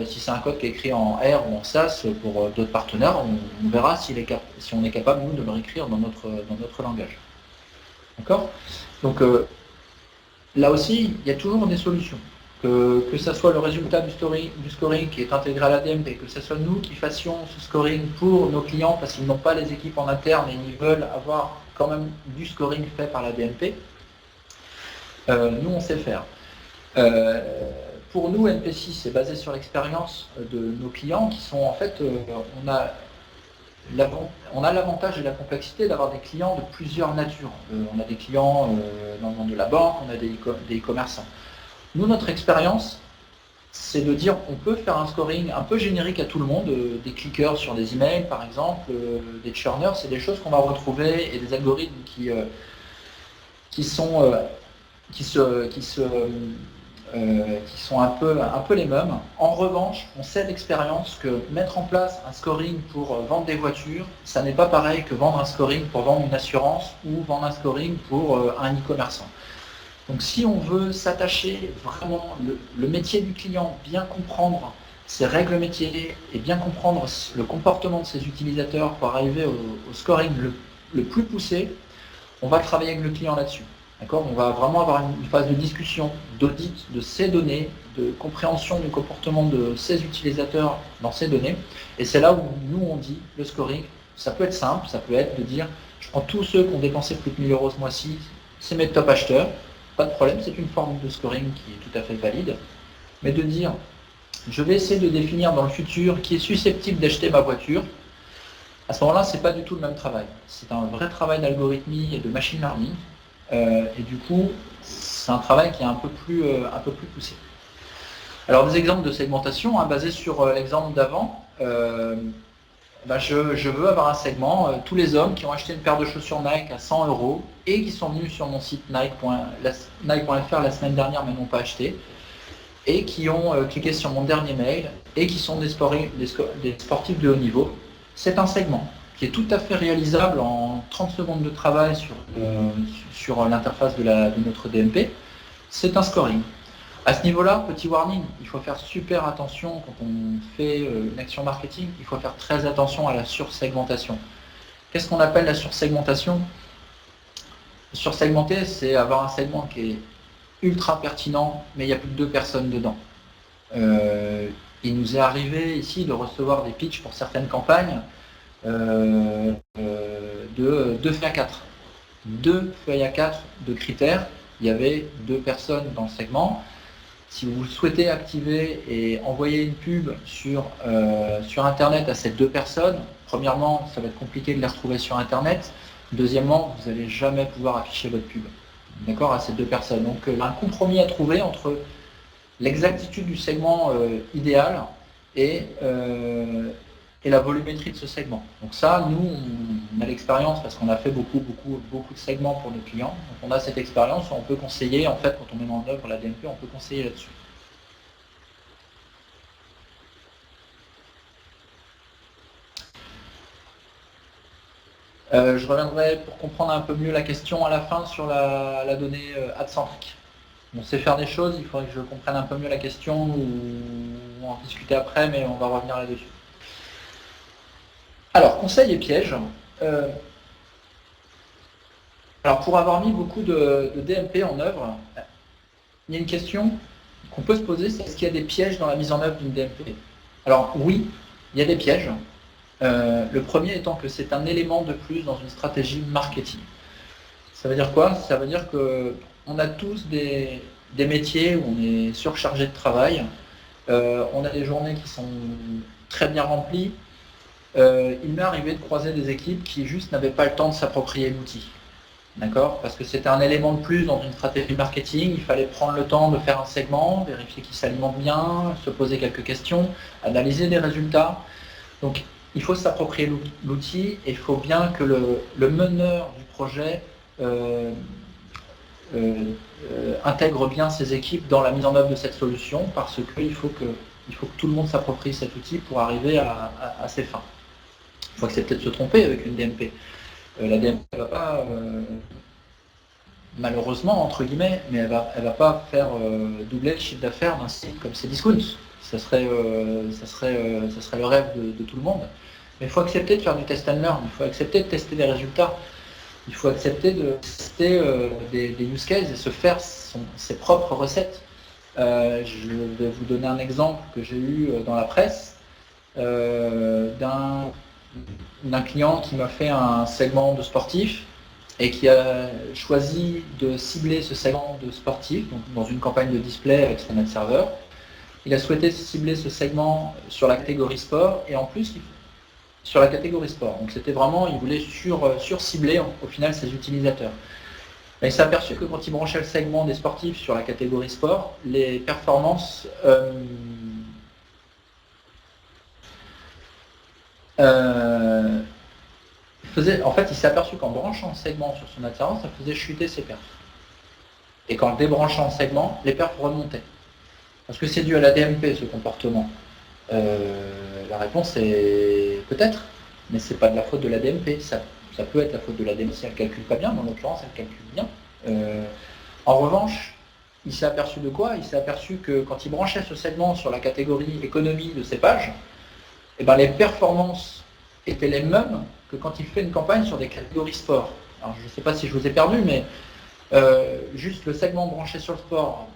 Si c'est un code qui est écrit en R ou en SAS pour d'autres partenaires, on verra si on est capable, nous, de le réécrire dans notre langage. D'accord? Donc là aussi, il y a toujours des solutions. Que ce soit le résultat du scoring qui est intégré à la DMP, que ce soit nous qui fassions ce scoring pour nos clients parce qu'ils n'ont pas les équipes en interne et ils veulent avoir quand même du scoring fait par la DMP, Nous, on sait faire. Euh, pour nous, NP6, c'est basé sur l'expérience de nos clients qui sont en fait, on a l'avantage et la complexité d'avoir des clients de plusieurs natures. On a des clients dans le monde de la banque, on a des e-commerçants. Nous, notre expérience, c'est de dire on peut faire un scoring un peu générique à tout le monde, des clickers sur des emails par exemple, des churners, c'est des choses qu'on va retrouver et des algorithmes qui sont un peu les mêmes. En revanche, on sait d'expérience que mettre en place un scoring pour vendre des voitures, ça n'est pas pareil que vendre un scoring pour vendre une assurance ou vendre un scoring pour un e-commerçant. Donc si on veut s'attacher vraiment le métier du client, bien comprendre ses règles métiers et bien comprendre le comportement de ses utilisateurs pour arriver au scoring le plus poussé, on va travailler avec le client là-dessus. D'accord ? On va vraiment avoir une phase de discussion, d'audit de ces données, de compréhension du comportement de ces utilisateurs dans ces données. Et c'est là où nous on dit le scoring, ça peut être simple, ça peut être de dire je prends tous ceux qui ont dépensé plus de 1000 € ce mois-ci, c'est mes top acheteurs, pas de problème, c'est une forme de scoring qui est tout à fait valide. Mais de dire je vais essayer de définir dans le futur qui est susceptible d'acheter ma voiture, à ce moment-là, ce n'est pas du tout le même travail. C'est un vrai travail d'algorithmie et de machine learning. Et du coup, c'est un travail qui est un peu plus poussé. Alors des exemples de segmentation, basés sur l'exemple d'avant, je veux avoir un segment, tous les hommes qui ont acheté une paire de chaussures Nike à 100 € et qui sont venus sur mon site Nike.fr la semaine dernière mais n'ont pas acheté, et qui ont cliqué sur mon dernier mail et qui sont des sportifs de haut niveau. C'est un segment qui est tout à fait réalisable en 30 secondes de travail sur l'interface de notre DMP. C'est un scoring. À ce niveau-là, petit warning, il faut faire super attention quand on fait une action marketing, il faut faire très attention à la sursegmentation. Qu'est-ce qu'on appelle la sursegmentation ? Sursegmenter, c'est avoir un segment qui est ultra pertinent, mais il n'y a plus de 2 personnes dedans. Il nous est arrivé ici de recevoir des pitchs pour certaines campagnes de 2 feuilles à 4. 2 feuilles à 4 de critères, il y avait 2 personnes dans le segment. Si vous souhaitez activer et envoyer une pub sur Internet à ces 2 personnes, premièrement, ça va être compliqué de les retrouver sur Internet. Deuxièmement, vous n'allez jamais pouvoir afficher votre pub, d'accord, à ces 2 personnes. Donc, il y a un compromis à trouver entre l'exactitude du segment idéal et la volumétrie de ce segment. Donc ça, nous, on a l'expérience parce qu'on a fait beaucoup de segments pour nos clients. Donc on a cette expérience, on peut conseiller, en fait, quand on met en œuvre la DMP, on peut conseiller là-dessus. Je reviendrai pour comprendre un peu mieux la question à la fin sur la donnée ad-centrique. On sait faire des choses, il faudrait que je comprenne un peu mieux la question ou en discuter après, mais on va revenir là-dessus. Alors, conseils et pièges. Alors, pour avoir mis beaucoup de DMP en œuvre, il y a une question qu'on peut se poser, c'est est-ce qu'il y a des pièges dans la mise en œuvre d'une DMP ? Alors oui, il y a des pièges. Le premier étant que c'est un élément de plus dans une stratégie marketing. Ça veut dire quoi ? Ça veut dire qu'on a tous des métiers où on est surchargé de travail, on a des journées qui sont très bien remplies. Il m'est arrivé de croiser des équipes qui juste n'avaient pas le temps de s'approprier l'outil. D'accord ? Parce que c'était un élément de plus dans une stratégie marketing, il fallait prendre le temps de faire un segment, vérifier qu'il s'alimente bien, se poser quelques questions, analyser les résultats. Donc il faut s'approprier l'outil et il faut bien que le meneur du projet intègre bien ses équipes dans la mise en œuvre de cette solution, parce qu'il faut que tout le monde s'approprie cet outil pour arriver à ses fins. Il faut accepter de se tromper avec une DMP. La DMP ne va pas, malheureusement, entre guillemets, mais elle va pas faire doubler le chiffre d'affaires d'un site comme Cdiscount. Ça serait le rêve de tout le monde. Mais il faut accepter de faire du test and learn, il faut accepter de tester des résultats, il faut accepter de tester des use cases et se faire ses propres recettes. Je vais vous donner un exemple que j'ai eu dans la presse d'un client qui m'a fait un segment de sportif et qui a choisi de cibler ce segment de sportifs, donc dans une campagne de display avec son ad serveur. Il a souhaité cibler ce segment sur la catégorie sport et en plus sur la catégorie sport. Donc c'était vraiment, il voulait sur-cibler au final ses utilisateurs. Et il s'est aperçu que quand il branchait le segment des sportifs sur la catégorie sport, les performances en fait, il s'est aperçu qu'en branchant le segment sur son ad serveur, ça faisait chuter ses perfs. Et qu'en débranchant le segment, les perfs remontaient. Est-ce que c'est dû à la DMP, ce comportement? La réponse est peut-être, mais c'est pas de la faute de la DMP. Ça peut être la faute de la DMP si elle ne calcule pas bien, mais en l'occurrence, elle calcule bien. En revanche, il s'est aperçu de quoi? Il s'est aperçu que quand il branchait ce segment sur la catégorie économie de ses pages, eh ben, les performances étaient les mêmes que quand il fait une campagne sur des catégories sport. Alors, je ne sais pas si je vous ai perdu, mais juste le segment branché sur le sport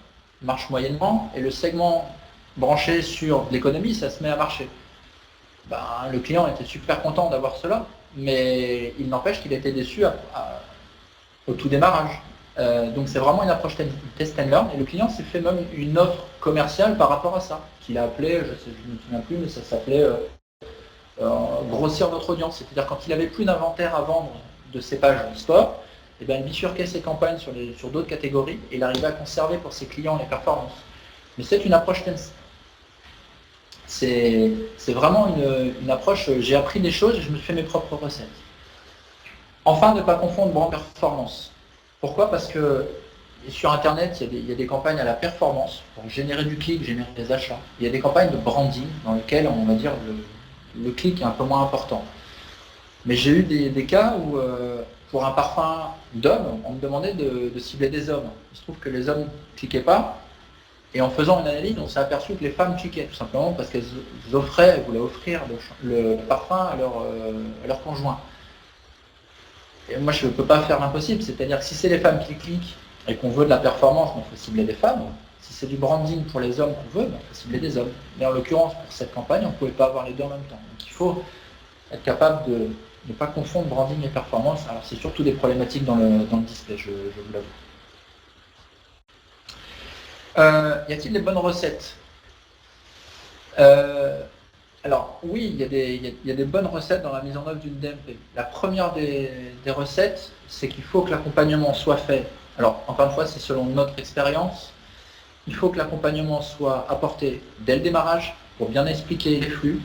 marche moyennement, et le segment branché sur l'économie, ça se met à marcher. Ben, le client était super content d'avoir cela, mais il n'empêche qu'il était déçu au tout démarrage. Donc c'est vraiment une approche test and learn, et le client s'est fait même une offre commerciale par rapport à ça, qu'il a appelé, je ne me souviens plus, mais ça s'appelait grossir notre audience. C'est-à-dire quand il n'avait plus d'inventaire à vendre de ses pages sport, et bien, il bifurquait ses campagnes sur d'autres catégories et il arrivait à conserver pour ses clients les performances. Mais c'est une approche tense. C'est vraiment une approche, j'ai appris des choses et je me suis fait mes propres recettes. Enfin, ne pas confondre brand performance. Pourquoi? Parce que sur Internet, il y a des campagnes à la performance, pour générer du clic, générer des achats. Il y a des campagnes de branding dans lesquelles, on va dire, le clic est un peu moins important. Mais j'ai eu des cas où, pour un parfum d'homme, on me demandait de cibler des hommes. Il se trouve que les hommes ne cliquaient pas, et en faisant une analyse, on s'est aperçu que les femmes cliquaient, tout simplement parce qu'elles voulaient offrir le parfum à leur conjoint. Et moi, je ne peux pas faire l'impossible, c'est-à-dire que si c'est les femmes qui cliquent et qu'on veut de la performance, il faut cibler des femmes. Si c'est du branding pour les hommes qu'on veut, il faut cibler des hommes. Mais en l'occurrence, pour cette campagne, on ne pouvait pas avoir les deux en même temps. Donc il faut être capable de ne pas confondre branding et performance. Alors c'est surtout des problématiques dans le display, je vous l'avoue. Y a-t-il des bonnes recettes? Alors oui, il y a des bonnes recettes dans la mise en œuvre d'une DMP. La première des recettes, c'est qu'il faut que l'accompagnement soit fait. Alors encore une fois, c'est selon notre expérience. Il faut que l'accompagnement soit apporté dès le démarrage pour bien expliquer les flux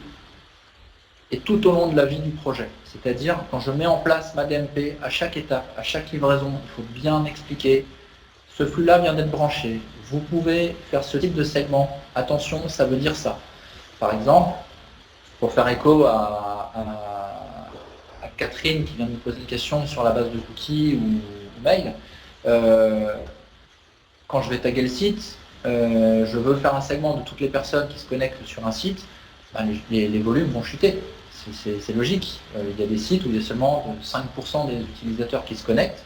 et tout au long de la vie du projet. C'est-à-dire, quand je mets en place ma DMP, à chaque étape, à chaque livraison, il faut bien expliquer ce flux-là vient d'être branché. Vous pouvez faire ce type de segment. Attention, ça veut dire ça. Par exemple, pour faire écho à Catherine qui vient de me poser une question sur la base de cookies ou mail, quand je vais taguer le site, je veux faire un segment de toutes les personnes qui se connectent sur un site, ben les volumes vont chuter. C'est logique. Il y a des sites où il y a seulement 5% des utilisateurs qui se connectent.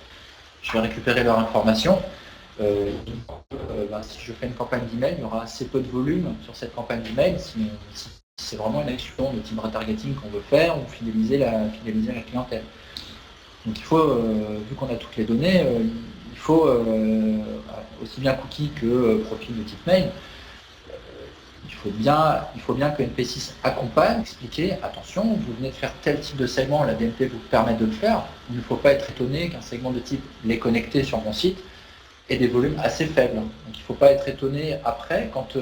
Je vais récupérer leur information. Si je fais une campagne d'email, il y aura assez peu de volume sur cette campagne d'email si c'est vraiment une action de type retargeting qu'on veut faire ou fidéliser la clientèle. Donc il faut, vu qu'on a toutes les données, il faut aussi bien cookies que profil de type mail, il faut bien que NP6 accompagne, expliquer, attention, vous venez de faire tel type de segment, la DMP vous permet de le faire, il ne faut pas être étonné qu'un segment de type les connecter sur mon site ait des volumes assez faibles. Donc il ne faut pas être étonné après quand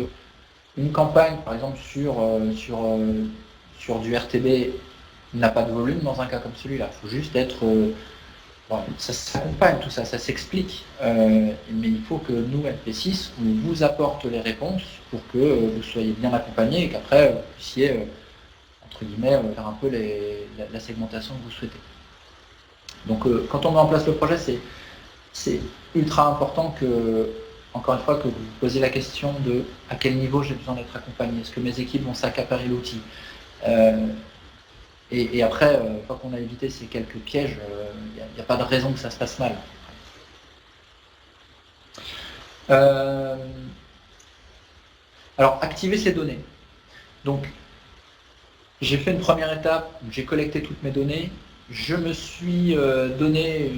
une campagne, par exemple sur du RTB, n'a pas de volume dans un cas comme celui-là. Il faut juste être... ça s'accompagne tout ça, ça s'explique. Mais il faut que nous, NP6, on vous apporte les réponses pour que vous soyez bien accompagnés et qu'après, vous puissiez, entre guillemets, faire un peu la segmentation que vous souhaitez. Donc quand on met en place le projet, c'est ultra important que, encore une fois, que vous vous posiez la question de à quel niveau j'ai besoin d'être accompagné. Est-ce que mes équipes vont s'accaparer l'outil? Et après, une fois qu'on a évité ces quelques pièges, il n'y a pas de raison que ça se passe mal. Alors, activer ces données. Donc, j'ai fait une première étape, j'ai collecté toutes mes données, je me suis donné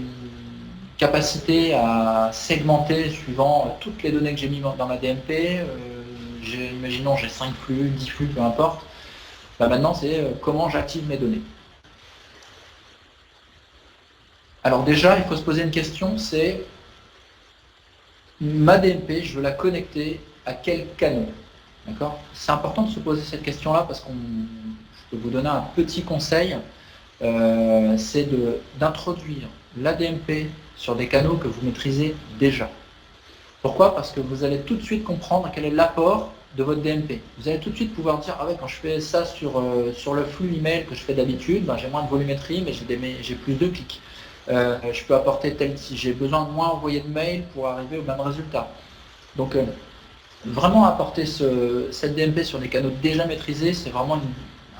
capacité à segmenter suivant toutes les données que j'ai mis dans ma DMP. Imaginons j'ai 5 flux, 10 flux, peu importe. Maintenant, c'est comment j'active mes données. Alors déjà, il faut se poser une question, c'est ma DMP, je veux la connecter à quel canal? D'accord? C'est important de se poser cette question-là parce que je peux vous donner un petit conseil, c'est d'introduire l'ADMP sur des canaux que vous maîtrisez déjà. Pourquoi? Parce que vous allez tout de suite comprendre quel est l'apport de votre DMP. Vous allez tout de suite pouvoir dire, ah ouais, quand je fais ça sur le flux email que je fais d'habitude, j'ai moins de volumétrie, mais j'ai plus de clics. Je peux apporter si j'ai besoin de moins envoyer de mails pour arriver au même résultat. Donc vraiment apporter cette DMP sur des canaux déjà maîtrisés, c'est vraiment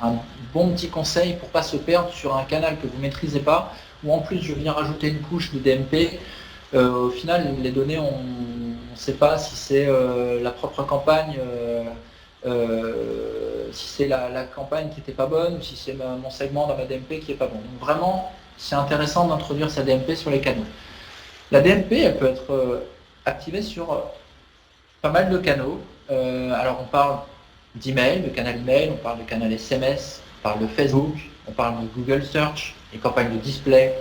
un bon petit conseil pour ne pas se perdre sur un canal que vous ne maîtrisez pas, ou en plus je viens rajouter une couche de DMP. Au final, les données, on ne sait pas si c'est la propre campagne, si c'est la campagne qui n'était pas bonne, ou si c'est mon segment dans ma DMP qui n'est pas bon. Donc vraiment, c'est intéressant d'introduire sa DMP sur les canaux. La DMP, elle peut être activée sur pas mal de canaux. Alors on parle d'email, de canal email, on parle de canal SMS, on parle de Facebook, on parle de Google Search, les campagnes de display,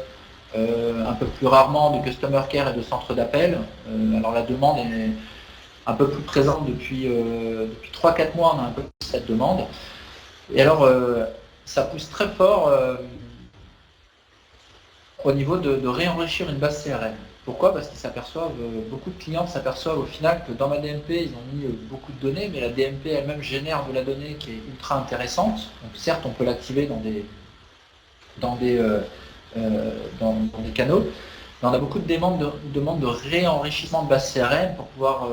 un peu plus rarement de Customer Care et de centre d'appel. Alors la demande est un peu plus présente depuis 3-4 mois, on a un peu plus cette demande. Et alors ça pousse très fort au niveau de réenrichir une base CRM. Pourquoi? Parce qu'ils s'aperçoivent, beaucoup de clients s'aperçoivent au final que dans ma DMP, ils ont mis beaucoup de données, mais la DMP elle-même génère de la donnée qui est ultra intéressante. Donc certes, on peut l'activer dans des canaux, mais on a beaucoup de demandes de réenrichissement de base CRM pour pouvoir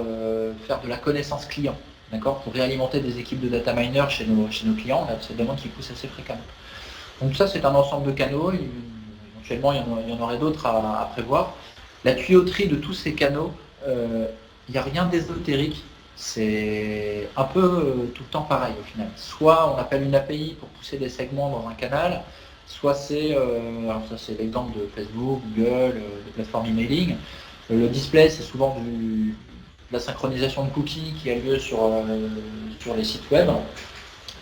faire de la connaissance client, d'accord, pour réalimenter des équipes de data miners chez nos clients. On a ces demandes qui poussent assez fréquemment. Donc ça, c'est un ensemble de canaux. Éventuellement, il y en aurait d'autres à prévoir. La tuyauterie de tous ces canaux, il n'y a rien d'ésotérique. C'est un peu tout le temps pareil au final. Soit on appelle une API pour pousser des segments dans un canal, soit c'est, alors ça c'est l'exemple de Facebook, Google, des plateformes emailing. Le display, c'est souvent de la synchronisation de cookies qui a lieu sur les sites web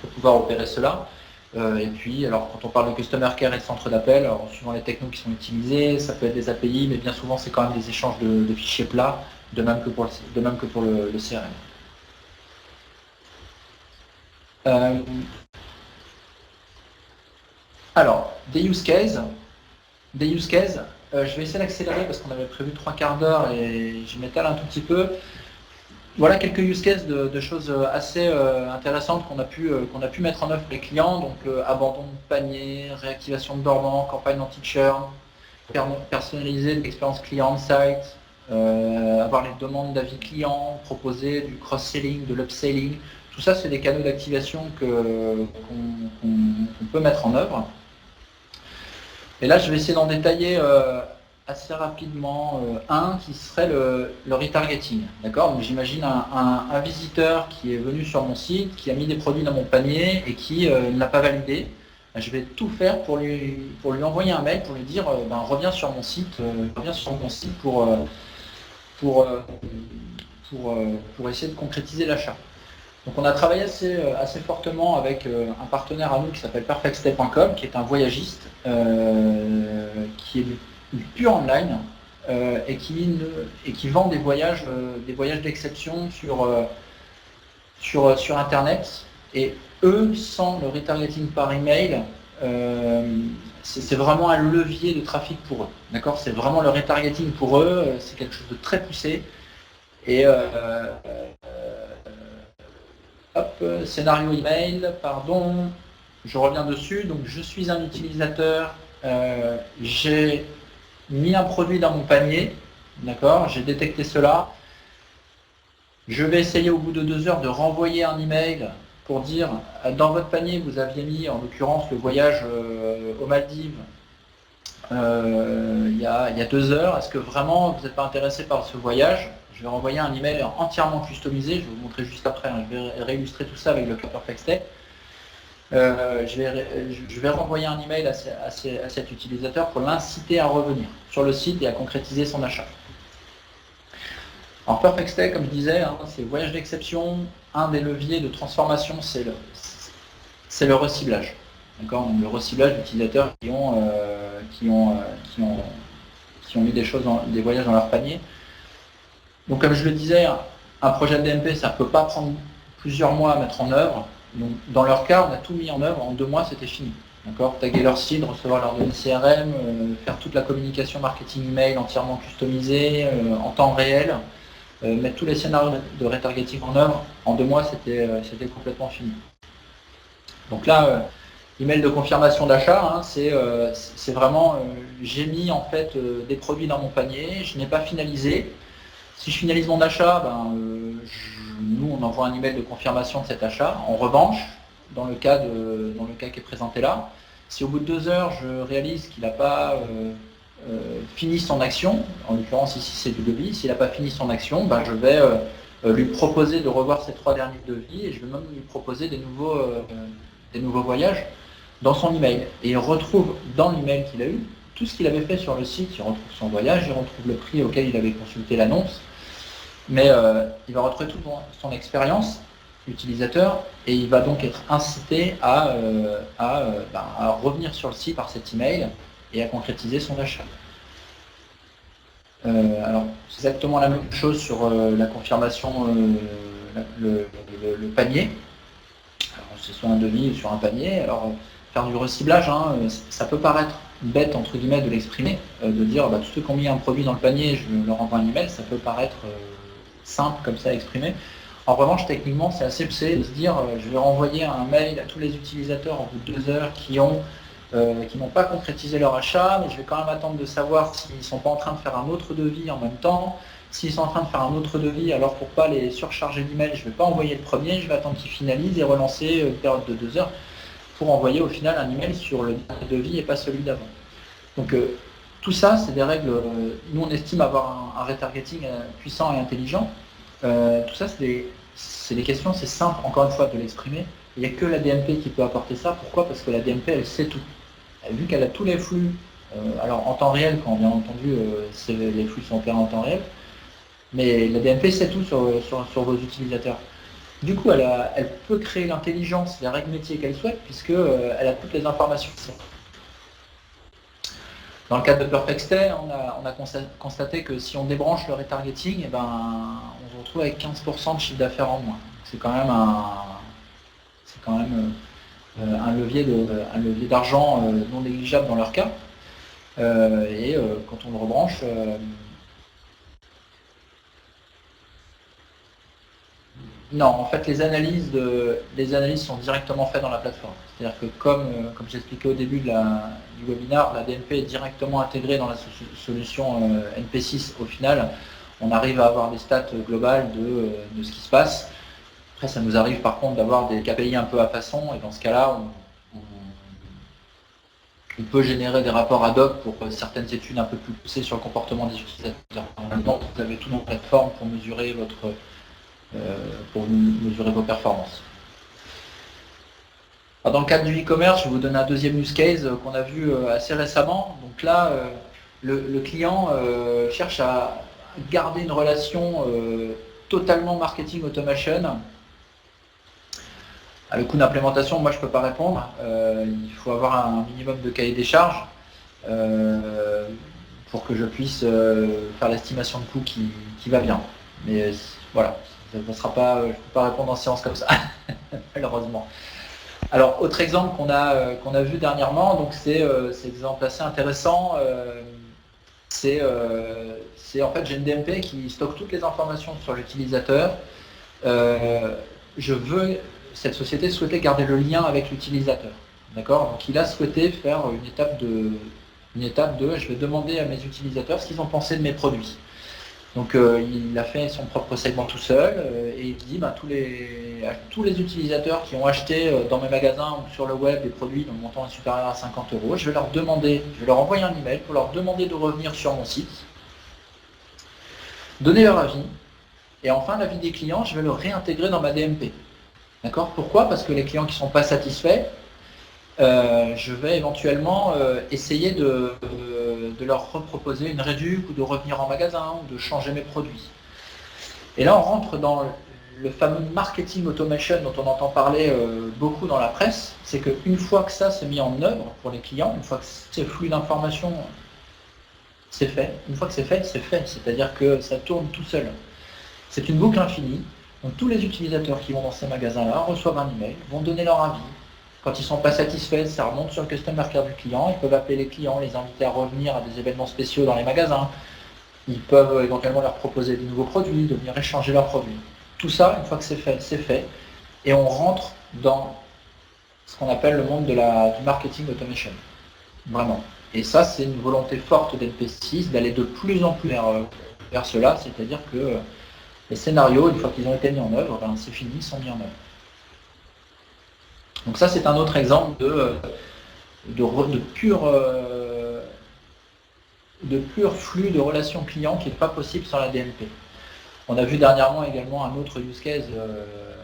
pour pouvoir opérer cela. Et puis, alors quand on parle de Customer Care et de centre d'appel, suivant les technos qui sont utilisés, ça peut être des API, mais bien souvent c'est quand même des échanges de fichiers plats, de même que pour le CRM. Alors, des use cases, je vais essayer d'accélérer parce qu'on avait prévu 3 quarts d'heure et je m'étale un tout petit peu. Voilà quelques use cases de choses assez intéressantes qu'on a pu mettre en œuvre pour les clients. Donc abandon de panier, réactivation de dormant, campagne anti-churn, personnaliser l'expérience client on-site, avoir les demandes d'avis clients, proposer du cross-selling, de l'upselling. Tout ça, c'est des canaux d'activation qu'on peut mettre en œuvre. Et là, je vais essayer d'en détailler assez rapidement un qui serait le retargeting. D'accord? Donc j'imagine un visiteur qui est venu sur mon site, qui a mis des produits dans mon panier et qui ne l'a pas validé. Je vais tout faire pour lui envoyer un mail pour lui dire reviens sur mon site, pour essayer de concrétiser l'achat. Donc on a travaillé assez fortement avec un partenaire à nous qui s'appelle perfectstay.com, qui est un voyagiste, qui est du pur online et qui vend des voyages d'exception sur Internet. Et eux, sans le retargeting par email, c'est vraiment un levier de trafic pour eux. D'accord? C'est vraiment le retargeting pour eux, c'est quelque chose de très poussé. Et scénario email, pardon, je reviens dessus. Donc je suis un utilisateur, j'ai mis un produit dans mon panier, d'accord, j'ai détecté cela. Je vais essayer au bout de 2 heures de renvoyer un email pour dire dans votre panier vous aviez mis en l'occurrence le voyage aux Maldives il y a 2 heures. Est-ce que vraiment vous n'êtes pas intéressé par ce voyage? Je vais renvoyer un email entièrement customisé, je vais vous montrer juste après, je vais réillustrer tout ça avec le cas Perfect Stay. je vais renvoyer un email à cet utilisateur pour l'inciter à revenir sur le site et à concrétiser son achat. Alors Perfect Stay, comme je disais, hein, c'est le voyage d'exception. Un des leviers de transformation, c'est le reciblage. D'accord. Le reciblage d'utilisateurs qui ont mis des voyages dans leur panier. Donc comme je le disais, un projet de DMP, ça ne peut pas prendre plusieurs mois à mettre en œuvre. Donc, dans leur cas, on a tout mis en œuvre, en 2 mois c'était fini. Taguer leur site, recevoir leurs données CRM, faire toute la communication marketing email entièrement customisée, en temps réel, mettre tous les scénarios de retargeting en œuvre, en 2 mois c'était complètement fini. Donc là, email de confirmation d'achat, hein, c'est vraiment, j'ai mis en fait des produits dans mon panier, je n'ai pas finalisé. Si je finalise mon achat, nous on envoie un email de confirmation de cet achat. En revanche, dans le cas qui est présenté là, si au bout de 2 heures je réalise qu'il n'a pas fini son action, en l'occurrence ici c'est du devis, s'il n'a pas fini son action, je vais lui proposer de revoir ses 3 derniers devis et je vais même lui proposer des nouveaux voyages dans son email. Et il retrouve dans l'email qu'il a eu tout ce qu'il avait fait sur le site, il retrouve son voyage, il retrouve le prix auquel il avait consulté l'annonce, mais il va retrouver toute son expérience utilisateur et il va donc être incité à revenir sur le site par cet email et à concrétiser son achat. Alors, c'est exactement la même chose sur la confirmation, le panier. Alors, c'est soit un devis ou sur un panier. Alors, faire du reciblage, hein, ça peut paraître bête entre guillemets de l'exprimer, de dire tous ceux qui ont mis un produit dans le panier, je leur envoie un email, ça peut paraître simple comme ça à exprimer. En revanche, techniquement, c'est assez psyché de se dire je vais renvoyer un mail à tous les utilisateurs en bout de 2 heures qui n'ont pas concrétisé leur achat, mais je vais quand même attendre de savoir s'ils ne sont pas en train de faire un autre devis en même temps. S'ils sont en train de faire un autre devis, alors pour ne pas les surcharger d'emails, je ne vais pas envoyer le premier, je vais attendre qu'ils finalisent et relancer une période de 2 heures pour envoyer au final un email sur le devis et pas celui d'avant. Donc tout ça, c'est des règles, nous on estime avoir un retargeting puissant et intelligent. Tout ça, c'est des questions, c'est simple, encore une fois, de l'exprimer. Il n'y a que la DMP qui peut apporter ça. Pourquoi? Parce que la DMP, elle sait tout. Vu qu'elle a tous les flux, alors en temps réel, quand bien entendu, les flux sont opérés en temps réel, mais la DMP sait tout sur vos utilisateurs. Du coup, elle peut créer l'intelligence, les règles métiers qu'elle souhaite, puisqu'elle a toutes les informations. Dans le cadre de Perfect Stay, on a constaté que si on débranche le retargeting, on se retrouve avec 15% de chiffre d'affaires en moins. C'est quand même un levier d'argent non négligeable dans leur cas. Quand on le rebranche, non, en fait, les analyses sont directement faites dans la plateforme. C'est-à-dire que comme j'expliquais au début du webinaire, la DMP est directement intégrée dans la solution NP6. Au final, on arrive à avoir des stats globales de ce qui se passe. Après, ça nous arrive par contre d'avoir des KPI un peu à façon, et dans ce cas-là, on peut générer des rapports ad hoc pour certaines études un peu plus poussées sur le comportement des utilisateurs. En même temps, vous avez toutes nos plateformes pour mesurer vos performances. Alors, dans le cadre du e-commerce, je vais vous donner un deuxième use case qu'on a vu assez récemment. Donc là, le client cherche à garder une relation totalement marketing automation. Le coût d'implémentation, moi je ne peux pas répondre. Il faut avoir un minimum de cahier des charges pour que je puisse faire l'estimation de coût qui va bien. Mais voilà, je ne peux pas répondre en séance comme ça, malheureusement. Alors, autre exemple qu'on a vu dernièrement, donc c'est un exemple assez intéressant. C'est en fait, j'ai une DMP qui stocke toutes les informations sur l'utilisateur. Cette société souhaitait garder le lien avec l'utilisateur. D'accord? Donc il a souhaité faire une étape de je vais demander à mes utilisateurs ce qu'ils ont pensé de mes produits. Donc il a fait son propre segment tout seul et il dit tous les utilisateurs qui ont acheté dans mes magasins ou sur le web des produits dont le montant est supérieur à 50 €, je vais leur envoyer un email pour leur demander de revenir sur mon site, donner leur avis, et enfin l'avis des clients, je vais le réintégrer dans ma DMP. D'accord? Pourquoi? Parce que les clients qui ne sont pas satisfaits, je vais éventuellement essayer de leur reproposer une réduc ou de revenir en magasin ou de changer mes produits. Et là, on rentre dans le fameux marketing automation dont on entend parler beaucoup dans la presse. C'est qu'une fois que ça s'est mis en œuvre pour les clients, une fois que ces flux d'informations, c'est fait. Une fois que c'est fait, c'est fait. C'est-à-dire que ça tourne tout seul. C'est une boucle infinie. Donc tous les utilisateurs qui vont dans ces magasins-là reçoivent un email, vont donner leur avis. Quand ils ne sont pas satisfaits, ça remonte sur le customer care du client. Ils peuvent appeler les clients, les inviter à revenir à des événements spéciaux dans les magasins. Ils peuvent éventuellement leur proposer de nouveaux produits, de venir échanger leurs produits. Tout ça, une fois que c'est fait, c'est fait. Et on rentre dans ce qu'on appelle le monde du marketing automation. Vraiment. Et ça, c'est une volonté forte d'NP6 d'aller de plus en plus vers cela. C'est-à-dire que les scénarios, une fois qu'ils ont été mis en œuvre, ben, c'est fini, ils sont mis en œuvre. Donc ça, c'est un autre exemple de pur flux de relations clients qui n'est pas possible sans la DMP. On a vu dernièrement également un autre use case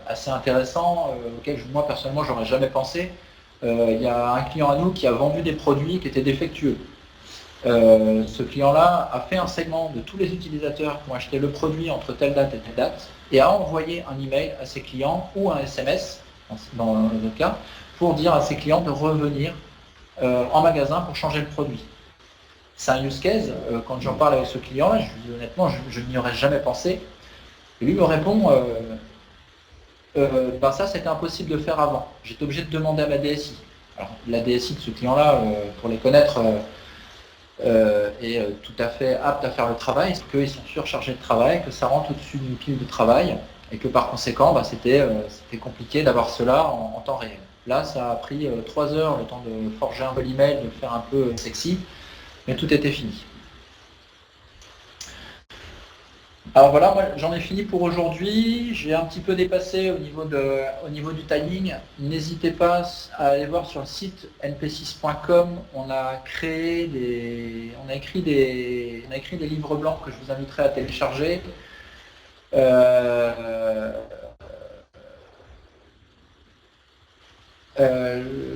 assez intéressant auquel moi personnellement j'aurais jamais pensé. Il y a un client à nous qui a vendu des produits qui étaient défectueux. Ce client-là a fait un segment de tous les utilisateurs qui ont acheté le produit entre telle date et telle date et a envoyé un email à ses clients ou un SMS, dans les autres cas, pour dire à ses clients de revenir en magasin pour changer le produit. C'est un use case, quand j'en parle avec ce client-là, je lui dis honnêtement, je n'y aurais jamais pensé. Et lui me répond, ben ça c'était impossible de faire avant. J'étais obligé de demander à ma DSI. Alors la DSI de ce client-là, pour les connaître, est tout à fait apte à faire le travail, parce qu'ils sont surchargés de travail, que ça rentre au-dessus d'une pile de travail, et que par conséquent, ben, c'était compliqué d'avoir cela en temps réel. Là, ça a pris 3 heures, le temps de forger un peu l'email, de le faire un peu sexy, mais tout était fini. Alors voilà, moi j'en ai fini pour aujourd'hui. J'ai un petit peu dépassé au niveau du timing. N'hésitez pas à aller voir sur le site np6.com. On a écrit des livres blancs que je vous inviterai à télécharger.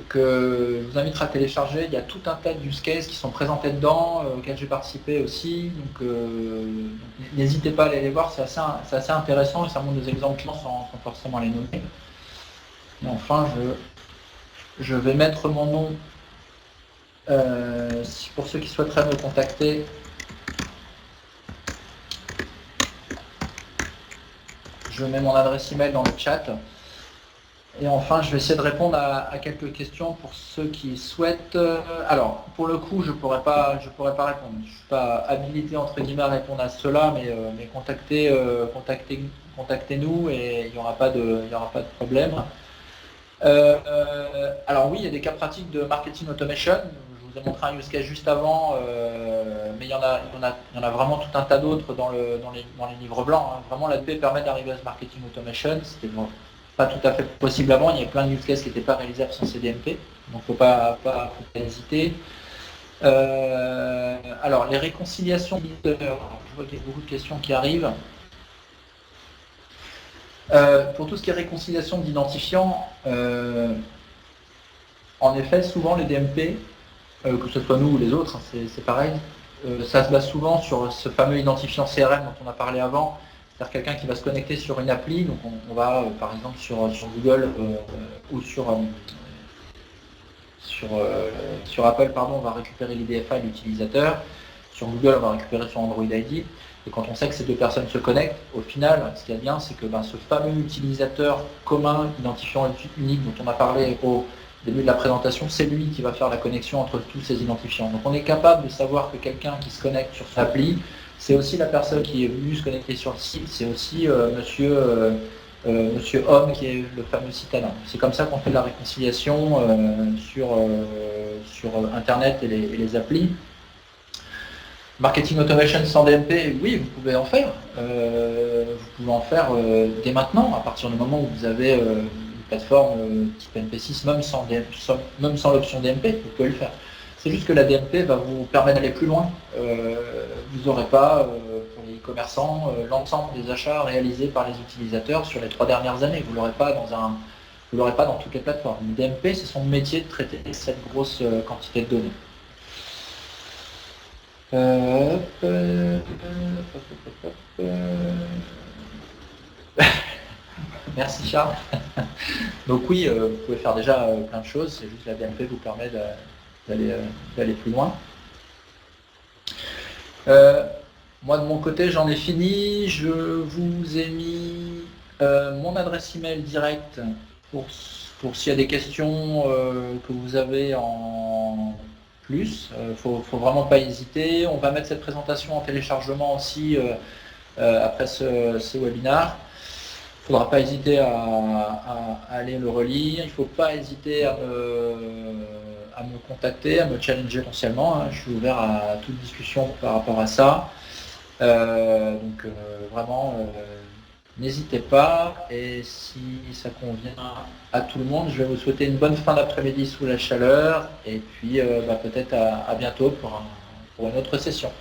Que je vous inviterai à télécharger. Il y a tout un tas de use cases qui sont présentés dedans, auxquels j'ai participé aussi. Donc n'hésitez pas à aller les voir, c'est assez intéressant et ça montre des exemples sans forcément les nommer. Et enfin, je vais mettre mon nom pour ceux qui souhaiteraient me contacter. Je mets mon adresse email dans le chat. Et enfin, je vais essayer de répondre à quelques questions pour ceux qui souhaitent. Alors, pour le coup, je pourrais pas répondre. Je ne suis pas habilité entre guillemets à répondre à cela, mais contactez-nous et il n'y aura pas de problème. Alors oui, il y a des cas pratiques de marketing automation. Je vous ai montré un use case juste avant, mais il y en a vraiment tout un tas d'autres dans les livres blancs. Hein. Vraiment, l'ADP permet d'arriver à ce marketing automation. C'était bon, pas tout à fait possible avant. Il y avait plein de use cases qui n'étaient pas réalisables sans CDMP, donc faut pas hésiter. Alors, les réconciliations d'éditeurs. Je vois qu'il y a beaucoup de questions qui arrivent. Pour tout ce qui est réconciliation d'identifiants, en effet, souvent les DMP, que ce soit nous ou les autres, hein, c'est pareil, ça se base souvent sur ce fameux identifiant CRM dont on a parlé avant, c'est-à-dire quelqu'un qui va se connecter sur une appli, donc on va par exemple sur Google ou sur Apple, pardon, on va récupérer l'IDFA de l'utilisateur, sur Google on va récupérer son Android ID, et quand on sait que ces deux personnes se connectent, au final, ce qu'il y a bien, c'est que ce fameux utilisateur commun, identifiant unique dont on a parlé au début de la présentation, c'est lui qui va faire la connexion entre tous ces identifiants. Donc on est capable de savoir que quelqu'un qui se connecte sur cette appli, c'est aussi la personne qui est venue se connecter sur le site, c'est aussi monsieur Homme qui est le fameux citadin. C'est comme ça qu'on fait de la réconciliation sur Internet et les applis. Marketing automation sans DMP, oui, vous pouvez en faire. Vous pouvez en faire dès maintenant, à partir du moment où vous avez une plateforme type NP6, même sans l'option DMP, vous pouvez le faire. C'est juste que la DMP va vous permettre d'aller plus loin. Vous n'aurez pas, pour les e-commerçants, l'ensemble des achats réalisés par les utilisateurs sur les 3 dernières années. Vous ne l'aurez pas dans Vous ne l'aurez pas dans toutes les plateformes. Le DMP, c'est son métier de traiter cette grosse quantité de données. Merci Charles. Donc oui, vous pouvez faire déjà plein de choses, c'est juste la BMP vous permet d'aller plus loin. Moi de mon côté j'en ai fini, je vous ai mis mon adresse email directe pour s'il y a des questions que vous avez en plus, faut vraiment pas hésiter. On va mettre cette présentation en téléchargement aussi après ce webinaire. Il ne faudra pas hésiter à aller le relire. Il ne faut pas hésiter à me contacter, à me challenger potentiellement. Je suis ouvert à toute discussion par rapport à ça. Donc vraiment, n'hésitez pas. Et si ça convient à tout le monde, je vais vous souhaiter une bonne fin d'après-midi sous la chaleur. Et puis peut-être à bientôt pour une autre session.